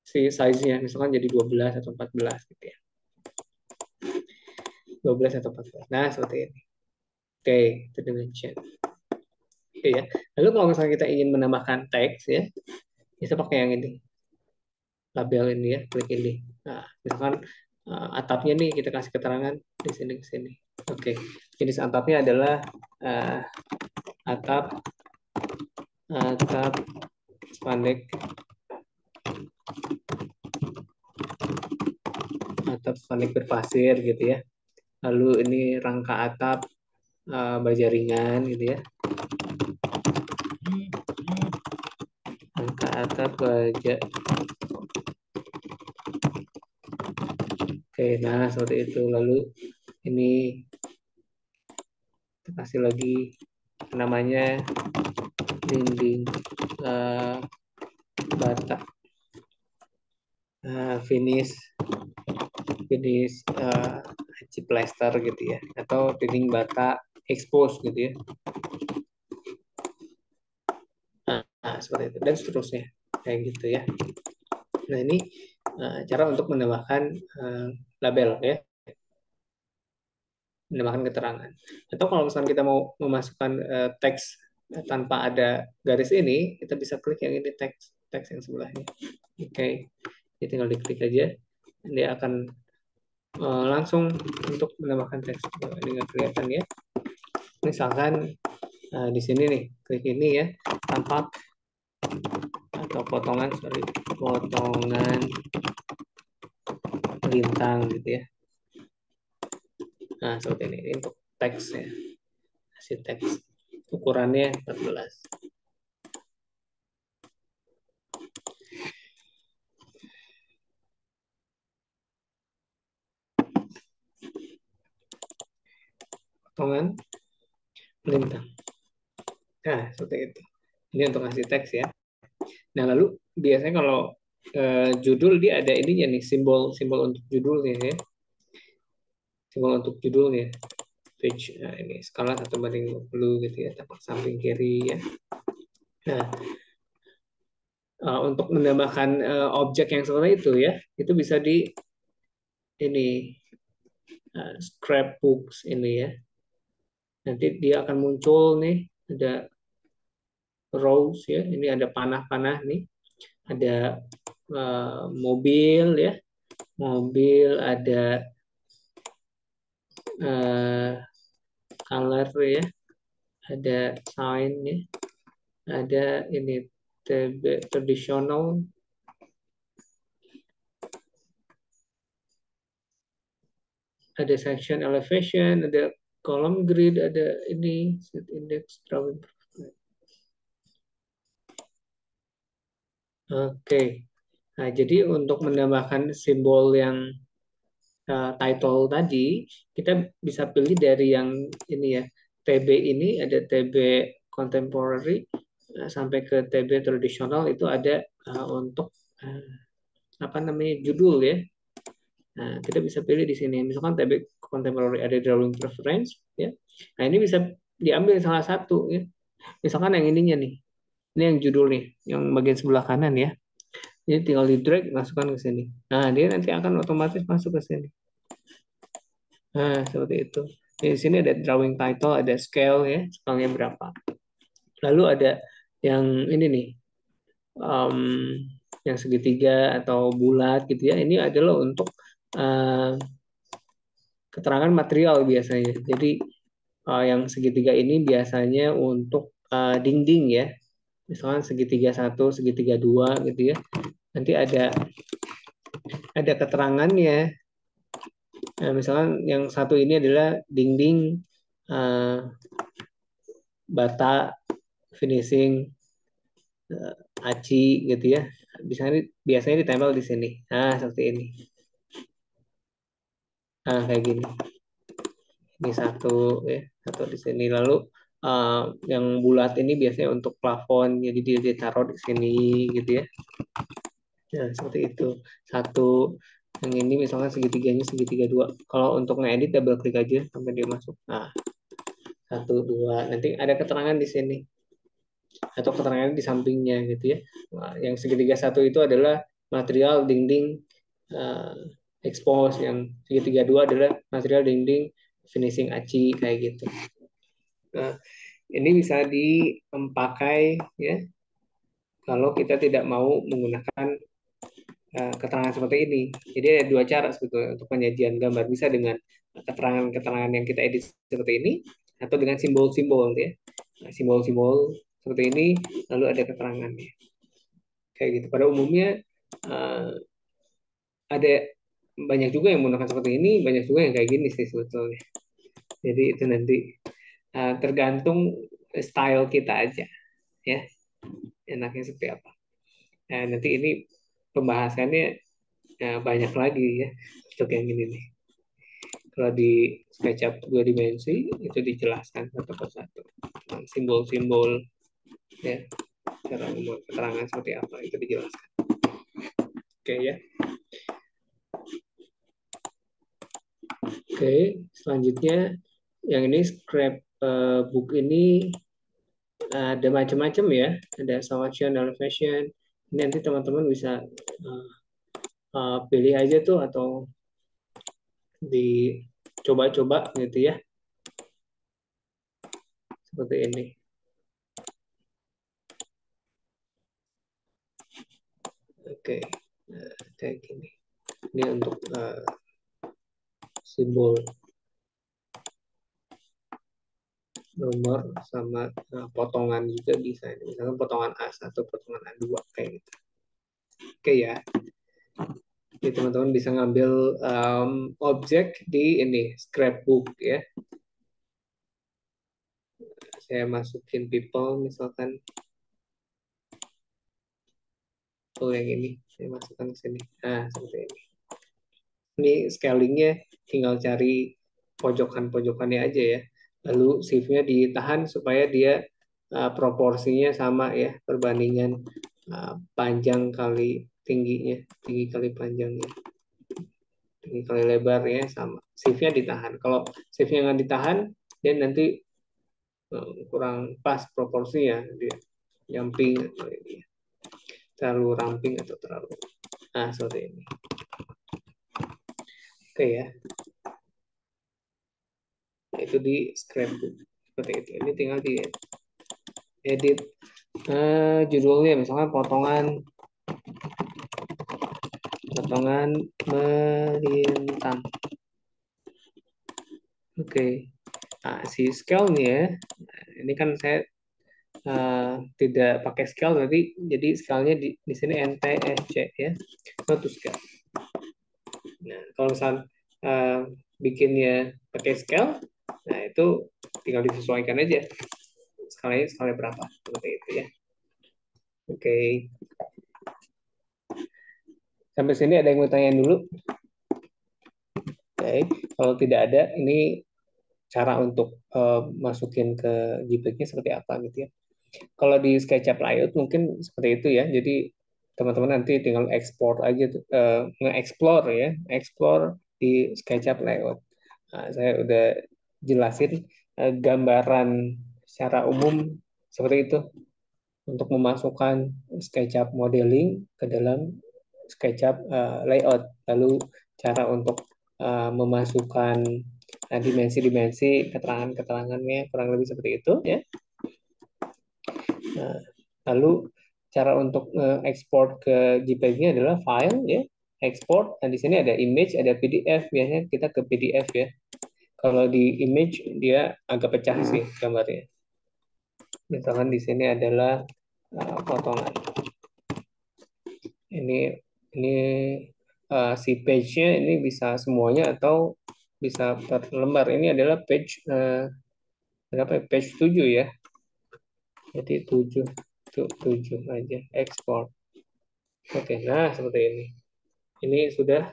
si size-nya, misalkan jadi 12 atau 14 gitu ya. 12 atau 14. Nah, seperti ini. Oke, itu dimension. Oke ya. Lalu kalau misalnya kita ingin menambahkan teks ya, bisa pakai yang ini. Label ini ya, klik ini. Nah, misalkan atapnya nih kita kasih keterangan di sini ke sini. Oke. Jenis atapnya adalah uh, atap atap spandek atap spandek berpasir gitu ya. Lalu ini rangka atap baja ringan gitu ya. Rangka atap baja. Oke, nah seperti itu. Lalu ini kita kasih lagi namanya dinding bata finish plaster gitu ya, atau dinding bata expose gitu ya. Nah, seperti itu dan seterusnya kayak gitu ya. Nah, ini cara untuk menambahkan label ya, menambahkan keterangan. Atau kalau misalnya kita mau memasukkan teks tanpa ada garis ini, kita bisa klik yang ini, teks yang sebelahnya. Oke, jadi tinggal diklik aja, dia akan langsung untuk menambahkan teks. Ini nggak kelihatan ya. Misalkan di sini nih, klik ini ya, tampak atau potongan bintang gitu ya. Nah, seperti ini untuk teksnya. Kasih teks. Ukurannya 14. Potongan bintang. Nah, seperti itu. Ini untuk ngasih teks ya. Nah, lalu biasanya kalau judul dia ada ininya nih, simbol untuk judulnya ya. Simbol untuk judulnya. Page, nah ini skala 1:20 gitu ya, tapak samping kiri ya. Nah, untuk menambahkan objek yang seperti itu ya, itu bisa di ini scrapbooks ini ya. Nanti dia akan muncul nih, ada rows ya, ini ada panah-panah nih, ada mobil ya, mobil, ada color ya, ada sign ya, ada ini traditional, ada section elevation, ada column grid, ada ini set index drawing. Oke. Nah, jadi untuk menambahkan simbol yang title tadi, kita bisa pilih dari yang ini ya. TB ini ada TB contemporary sampai ke TB tradisional itu ada untuk uh, apa namanya judul ya. Nah, kita bisa pilih di sini. Misalkan TB contemporary ada drawing preference ya. Nah, ini bisa diambil salah satu ya. Misalkan yang ininya nih. Ini yang judul nih, yang bagian sebelah kanan ya. Ini tinggal di drag masukkan ke sini. Nah, dia nanti akan otomatis masuk ke sini. Nah, seperti itu. Di sini ada drawing title, ada scale ya, scale-nya berapa. Lalu ada yang ini nih, um, yang segitiga atau bulat gitu ya. Ini adalah untuk uh, keterangan material biasanya. Jadi yang segitiga ini biasanya untuk dinding ya. Misalkan segitiga satu, segitiga dua gitu ya. Nanti ada keterangannya. Nah, misalkan yang satu ini adalah dinding uh, bata finishing aci gitu ya. Biasanya ditempel di sini. Nah, seperti ini. Nah, kayak gini. Ini satu ya, satu di sini. Lalu yang bulat ini biasanya untuk plafon, jadi dia ditaruh di sini gitu ya. Nah, seperti itu. Satu yang ini misalnya segitiganya segitiga dua. Kalau untuk ngedit double klik aja sampai dia masuk. Nah, satu dua. Nanti ada keterangan di sini atau keterangan di sampingnya gitu ya. Nah, yang segitiga satu itu adalah material dinding uh, expose, yang segitiga dua adalah material dinding finishing aci kayak gitu. Nah, ini bisa dipakai ya kalau kita tidak mau menggunakan keterangan seperti ini. Jadi ada dua cara sebetulnya untuk penyajian gambar, bisa dengan keterangan-keterangan yang kita edit seperti ini atau dengan simbol-simbol ya. Nah, simbol-simbol seperti ini lalu ada keterangannya. Kayak gitu. Pada umumnya uh, ada banyak juga yang menggunakan seperti ini, banyak juga yang kayak gini sih sebetulnya. Jadi itu nanti tergantung style kita aja ya, enaknya seperti apa. Nah, nanti ini pembahasannya banyak lagi ya untuk yang ini nih. Kalau di SketchUp 2 dimensi itu dijelaskan satu persatu simbol-simbol ya, cara membuat keterangan seperti apa itu dijelaskan. Oke ya. Oke, selanjutnya yang ini scrapbook ini ada macam-macam ya, ada selection, elevation. Ini nanti teman-teman bisa pilih aja tuh atau dicoba-coba gitu ya, seperti ini. Oke, nah, kayak gini. Ini untuk simbol nomor sama potongan juga bisa. Misalnya potongan A1, potongan A2 kayak gitu. Oke ya. Jadi teman-teman bisa ngambil objek di ini scrapbook ya. Saya masukin people misalkan. Oh yang ini saya masukkan ke sini. Nah seperti ini. Ini scalingnya tinggal cari pojokan-pojokannya aja ya. Lalu shift-nya ditahan supaya dia proporsinya sama ya, perbandingan panjang kali tingginya, tinggi kali panjangnya, tinggi kali lebarnya sama. Shift-nya ditahan. Kalau shift-nya nggak ditahan, dia nanti kurang pas proporsinya, dia jumping atau ini, terlalu ramping atau terlalu seperti ini. Oke ya. Itu di scrapbook seperti itu. Ini tinggal di edit judulnya, misalkan potongan potongan melintang. Oke. Nah, si scale nih ya, ini kan saya tidak pakai scale jadi scale-nya di sini NTSC ya, not to scale. Nah, kalau misal uh, bikinnya pakai scale, nah itu tinggal disesuaikan aja skalanya skala berapa seperti itu ya. Oke, sampai sini ada yang mau tanya dulu? Oke, kalau tidak ada, ini cara untuk masukin ke JPEG-nya seperti apa gitu ya. Kalau di SketchUp layout mungkin seperti itu ya. Jadi teman-teman nanti tinggal ekspor aja tuh, nge-explore ya, explore di SketchUp layout. Nah, saya udah jelasin gambaran secara umum seperti itu untuk memasukkan SketchUp modeling ke dalam SketchUp layout. Lalu cara untuk memasukkan dimensi-dimensi keterangan-keterangannya kurang lebih seperti itu ya. Nah, lalu cara untuk ekspor ke JPEG-nya adalah file ya, export. Nah, di sini ada image, ada PDF. Biasanya kita ke PDF ya. Kalau di image dia agak pecah sih gambarnya. Misalkan di sini adalah potongan. Ini si page-nya ini bisa semuanya atau bisa per lembar. Ini adalah page berapa ya? Page 7 ya. Jadi 7 7 aja ekspor. Oke, nah seperti ini. Ini sudah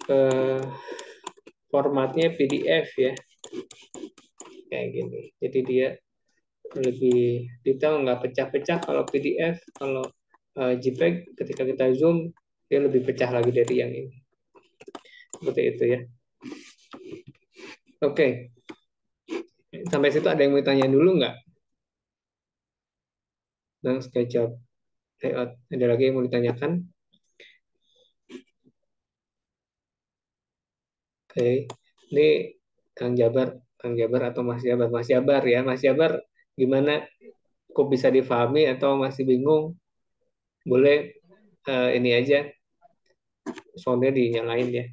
eh, formatnya PDF ya. Kayak gini. Jadi dia lebih detail, nggak pecah-pecah kalau PDF. Kalau JPEG ketika kita zoom, dia lebih pecah lagi dari yang ini. Seperti itu ya. Oke, sampai situ ada yang mau tanya dulu nggak? Tentang SketchUp layout. Ada lagi yang mau ditanyakan? Oke, ini Kang Jabar atau Mas Jabar? Mas Jabar ya, Mas Jabar gimana? Kok bisa difahami atau masih bingung? Boleh ini aja, soundnya dinyalain ya.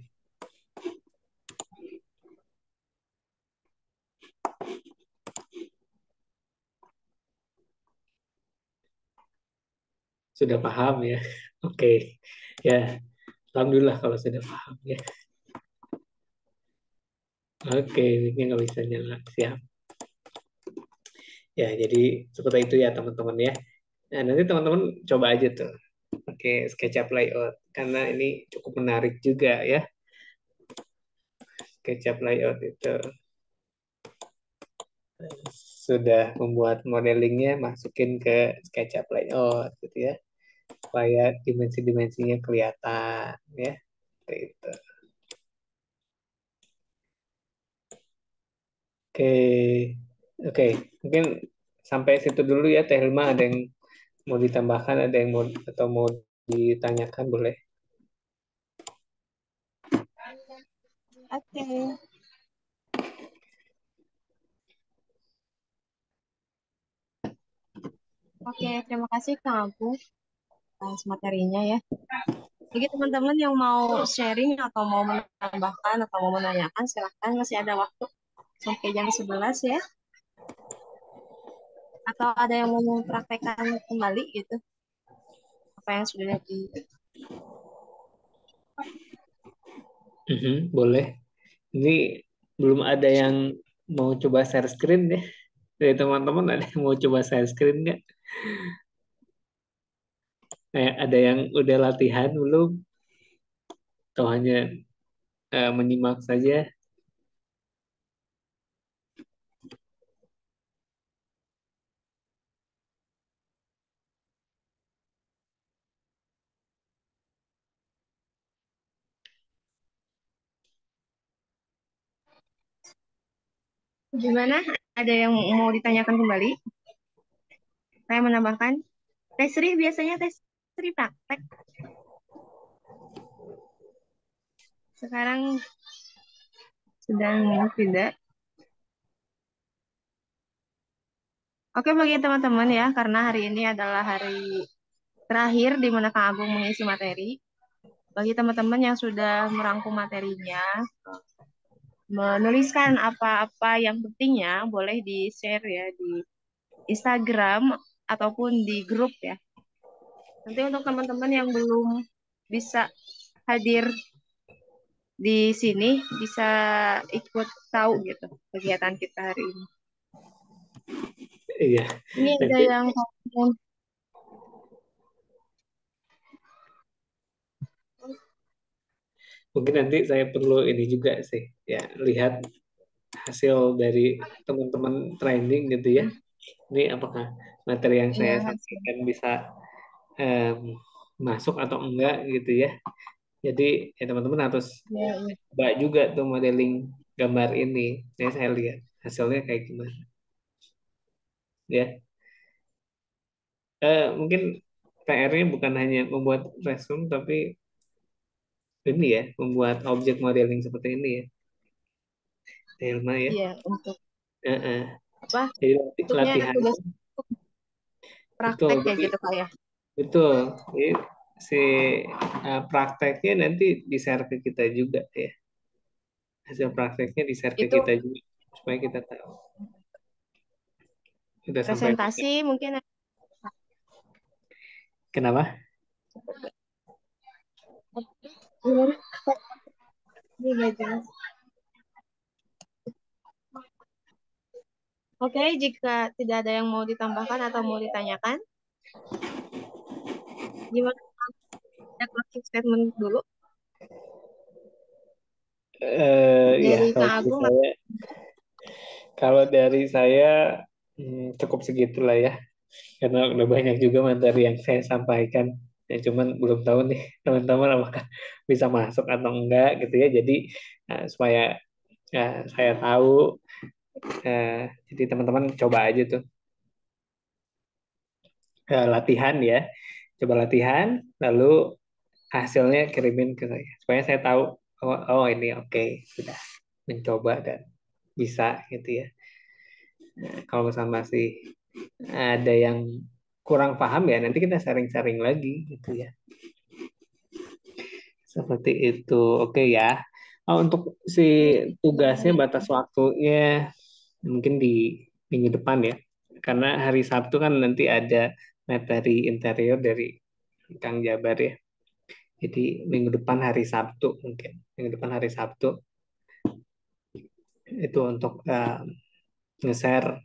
Sudah paham ya? Oke, ya. Alhamdulillah kalau sudah paham ya. Oke, ini nggak bisa nyala. Siap. Ya, jadi seperti itu ya teman-teman ya. Nah, nanti teman-teman coba aja tuh pakai SketchUp layout karena ini cukup menarik juga ya. SketchUp layout itu sudah membuat modelingnya masukin ke SketchUp layout gitu ya, supaya dimensi-dimensinya kelihatan ya. Seperti itu. Oke, oke, mungkin sampai situ dulu ya Teh Hilma. Ada yang mau ditambahkan, ada yang mau atau mau ditanyakan boleh. Oke. Oke, terima kasih Kang Agung atas materinya ya. Bagi teman-teman yang mau sharing atau mau menambahkan atau mau menanyakan, silahkan masih ada waktu sampai jam 11 ya. Atau ada yang mau mempraktekkan kembali gitu, apa yang sudah di. Boleh. Ini belum ada yang mau coba share screen ya. Dari teman-teman ada yang mau coba share screen nggak? Ada yang udah latihan belum? Atau hanya menyimak saja? Gimana? Ada yang mau ditanyakan kembali? Saya menambahkan. Tes Sri biasanya tes Sri praktek. Sekarang sedang tidak. Oke, bagi teman-teman ya, karena hari ini adalah hari terakhir di mana Kang Agung mengisi materi. bagi teman-teman yang sudah merangkum materinya, menuliskan apa-apa yang pentingnya boleh di-share ya di Instagram ataupun di grup ya. Nanti untuk teman-teman yang belum bisa hadir di sini bisa ikut tahu gitu kegiatan kita hari ini. Iya, Ini ada nanti yang mungkin nanti saya perlu ini juga sih, ya lihat hasil dari teman-teman training gitu ya. Ini apakah materi yang saya ya, sampaikan bisa em, masuk atau enggak gitu ya. Jadi ya teman-teman harus ya, coba juga tuh modeling gambar ini. Saya lihat hasilnya kayak gimana ya. Mungkin PR-nya bukan hanya membuat resume tapi ini ya, membuat objek modeling seperti ini ya, Hilma ya. iya untuk Eh, eh. apa? Jadi Untuknya latihan tugas betul. praktek ya Jadi gitu Kak ya. betul. Jadi si prakteknya nanti di-share ke kita juga ya. Hasil prakteknya di-share ke Itu kita juga supaya kita tahu sudah sampai mana. presentasi mungkin Kenapa? ini nggak jelas. Oke, jika tidak ada yang mau ditambahkan atau mau ditanyakan, gimana ya closing statement dulu Ya dari kalau Kang dari Agung? saya, cukup segitulah ya. Karena udah banyak juga materi yang saya sampaikan. Ya, cuman belum tahu nih teman-teman apakah bisa masuk atau enggak gitu ya. Jadi supaya saya tahu, jadi teman-teman coba aja tuh latihan ya. Coba latihan, lalu hasilnya kirimin ke saya. Supaya saya tahu, oh ini oke, sudah mencoba dan bisa gitu ya. Kalau misalnya masih ada yang kurang paham ya nanti kita sharing-sharing lagi gitu ya. Seperti itu. Oke ya. Untuk si tugasnya batas waktunya mungkin di minggu depan ya. Karena hari Sabtu kan nanti ada materi interior dari Kang Jabar ya. Jadi minggu depan hari Sabtu mungkin. Minggu depan hari Sabtu itu untuk nge-share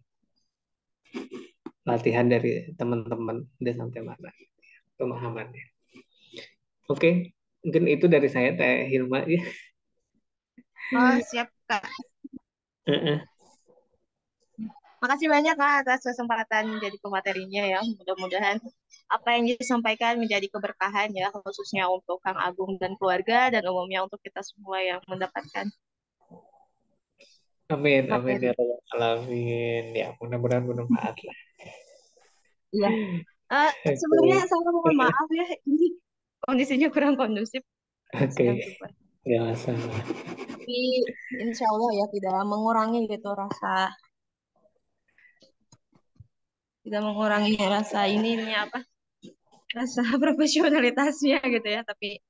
latihan dari teman-teman udah sampai mana pemahamannya. Oke, mungkin itu dari saya Teh Hilma ya. Oh, siap Kak. Makasih banyak Kak atas kesempatan menjadi pematerinya ya. Mudah-mudahan apa yang disampaikan menjadi keberkahan ya, khususnya untuk Kang Agung dan keluarga dan umumnya untuk kita semua yang mendapatkan Amin, amin ya materi. Rabbal alamin. Ya, mudah-mudahan bermanfaat lah. Iya. Sebelumnya Oke, saya mohon maaf ya, ini kondisinya kurang kondusif, oke, sedang subur. ya masalah. Tapi insya Allah ya tidak mengurangi gitu tidak mengurangi rasa ini apa, rasa profesionalitasnya gitu ya. Tapi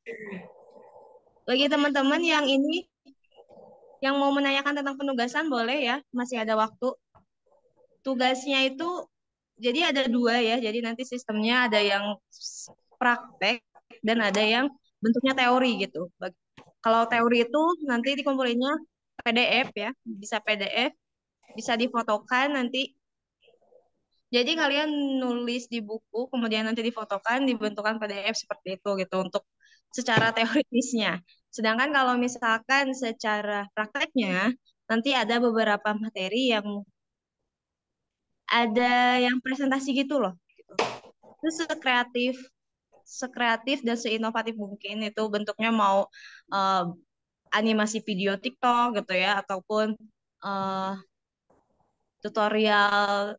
bagi teman-teman yang ini yang mau menanyakan tentang penugasan boleh ya, masih ada waktu. Tugasnya itu jadi ada dua ya. Jadi nanti sistemnya ada yang praktek dan ada yang bentuknya teori gitu. Kalau teori itu nanti dikumpulinnya PDF ya, bisa PDF, bisa difotokan nanti. Jadi kalian nulis di buku, kemudian nanti difotokan, dibentukkan PDF seperti itu gitu untuk secara teoritisnya. Sedangkan kalau misalkan secara prakteknya, nanti ada beberapa materi yang ada yang presentasi gitu loh. Gitu. Itu sekreatif dan seinovatif mungkin itu bentuknya mau eh, animasi video TikTok gitu ya, ataupun eh, tutorial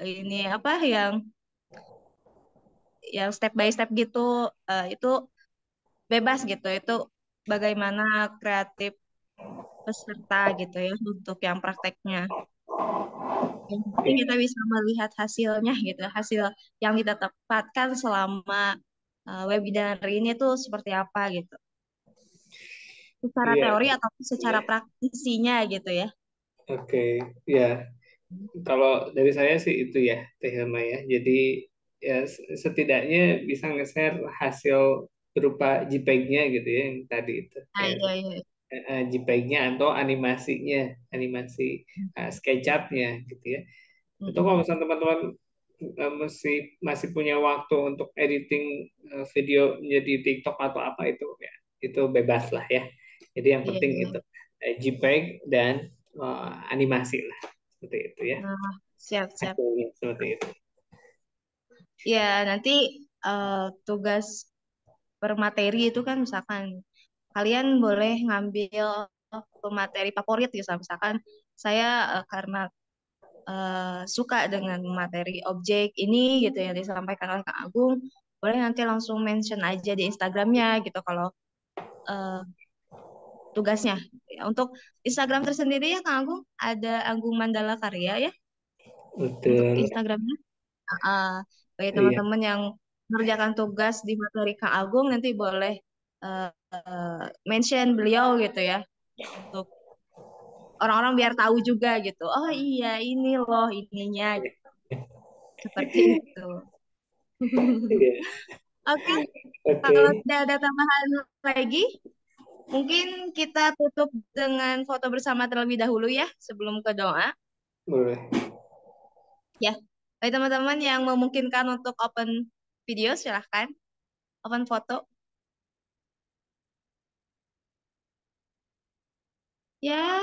ini apa yang step by step gitu, itu bebas gitu. Itu bagaimana kreatif peserta gitu ya untuk yang prakteknya. Yang penting kita bisa melihat hasilnya gitu, hasil yang kita dapatkan selama webinar ini tuh seperti apa gitu. Secara Iya, teori atau secara boleh. praktisinya gitu ya. Oke, ya. Kalau dari saya sih itu ya, Teh Hilma ya. Jadi ya setidaknya bisa nge-share hasil berupa JPEG-nya gitu ya, yang tadi itu. Nah, Ya, iya, iya. JPEG-nya atau animasinya, animasi SketchUp-nya gitu ya. Itu kalau Mm-mm. misalnya teman-teman masih masih punya waktu untuk editing video menjadi TikTok atau apa itu bebas lah ya. Jadi yang Iya, penting iya. itu JPEG dan animasi lah seperti itu ya. Nah, siap, siap. Hasilnya seperti itu. Ya, nanti tugas per materi itu kan misalkan kalian boleh ngambil materi favorit gitu. Misalkan saya karena suka dengan materi objek ini gitu yang disampaikan oleh Kak Agung, boleh nanti langsung mention aja di Instagramnya gitu kalau eh, tugasnya. Ya, untuk Instagram tersendiri ya Kak Agung, ada Agung Mandala Karya ya untuk Betul. Instagramnya. Bagi Iya. teman-teman yang mengerjakan tugas di materi Kak Agung nanti boleh mention beliau gitu ya untuk orang-orang biar tahu juga gitu. Oh iya ini loh ininya gitu. Seperti itu. Iya. Oke, Oke, kalau tidak ada tambahan lagi, mungkin kita tutup dengan foto bersama terlebih dahulu ya sebelum ke doa. boleh. Ya, bagi teman-teman yang memungkinkan untuk open video silahkan open foto. Ya,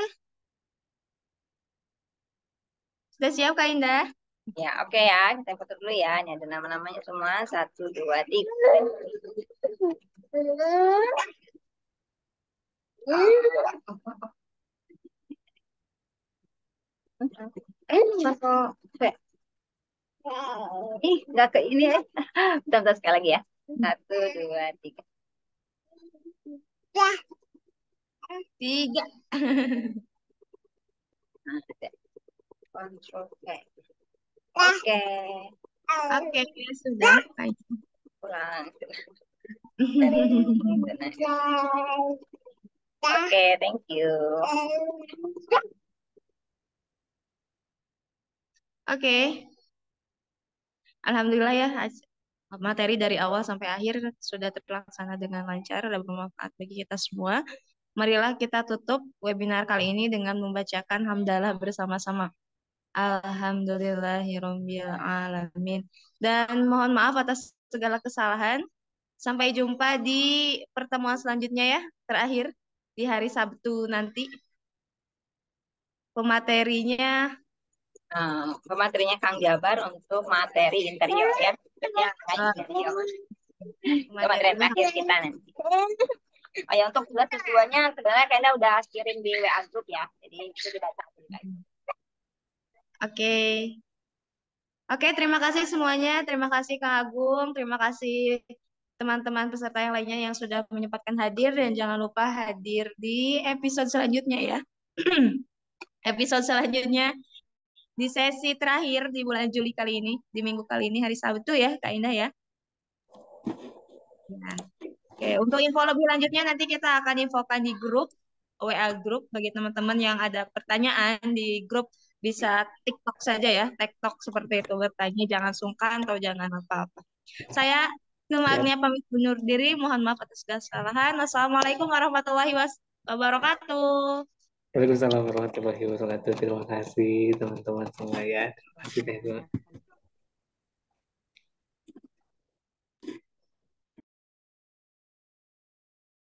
sudah siap Kak Indah? Ya, oke ya. Kita foto dulu ya. Ini ada nama-namanya semua. Satu, dua, tiga. Foto. Ih, nggak ke ini ya. Bentar, sekali lagi ya. Satu, dua, tiga. Tiga. Nah, sudah. Control V. Oke. Oke, sudah. Kak Pulang. Indah. Oke, thank you. Oke, Alhamdulillah ya materi dari awal sampai akhir sudah terlaksana dengan lancar dan bermanfaat bagi kita semua. Marilah kita tutup webinar kali ini dengan membacakan hamdalah bersama-sama. Alhamdulillahirabbil alamin. Dan mohon maaf atas segala kesalahan. Sampai jumpa di pertemuan selanjutnya ya, terakhir di hari Sabtu nanti. Pematerinya Pematerinya Kang Jabar untuk materi interior ya. Ya, eh, interior. Itu materi pematerinya. terakhir kita nanti. Oh ya, untuk tugas keduanya sebenarnya kayaknya udah kirim di WA group ya. Jadi itu dibaca. Oke. Oke, terima kasih semuanya. Terima kasih Kak Agung, terima kasih teman-teman peserta yang lainnya yang sudah menyempatkan hadir dan jangan lupa hadir di episode selanjutnya ya. Episode selanjutnya di sesi terakhir di bulan Juli kali ini, di minggu kali ini hari Sabtu ya, Kak Indah ya. Ya. Oke, untuk info lebih lanjutnya nanti kita akan infokan di grup WA grup bagi teman-teman yang ada pertanyaan di grup bisa TikTok saja ya, TikTok seperti itu bertanya jangan sungkan atau jangan apa-apa. Saya Ya. Agnia pamit undur diri, mohon maaf atas segala kesalahan. Wassalamualaikum warahmatullahi wabarakatuh. Waalaikumsalam warahmatullahi wabarakatuh. Terima kasih teman-teman semua ya. Terima kasih Teh Hilma.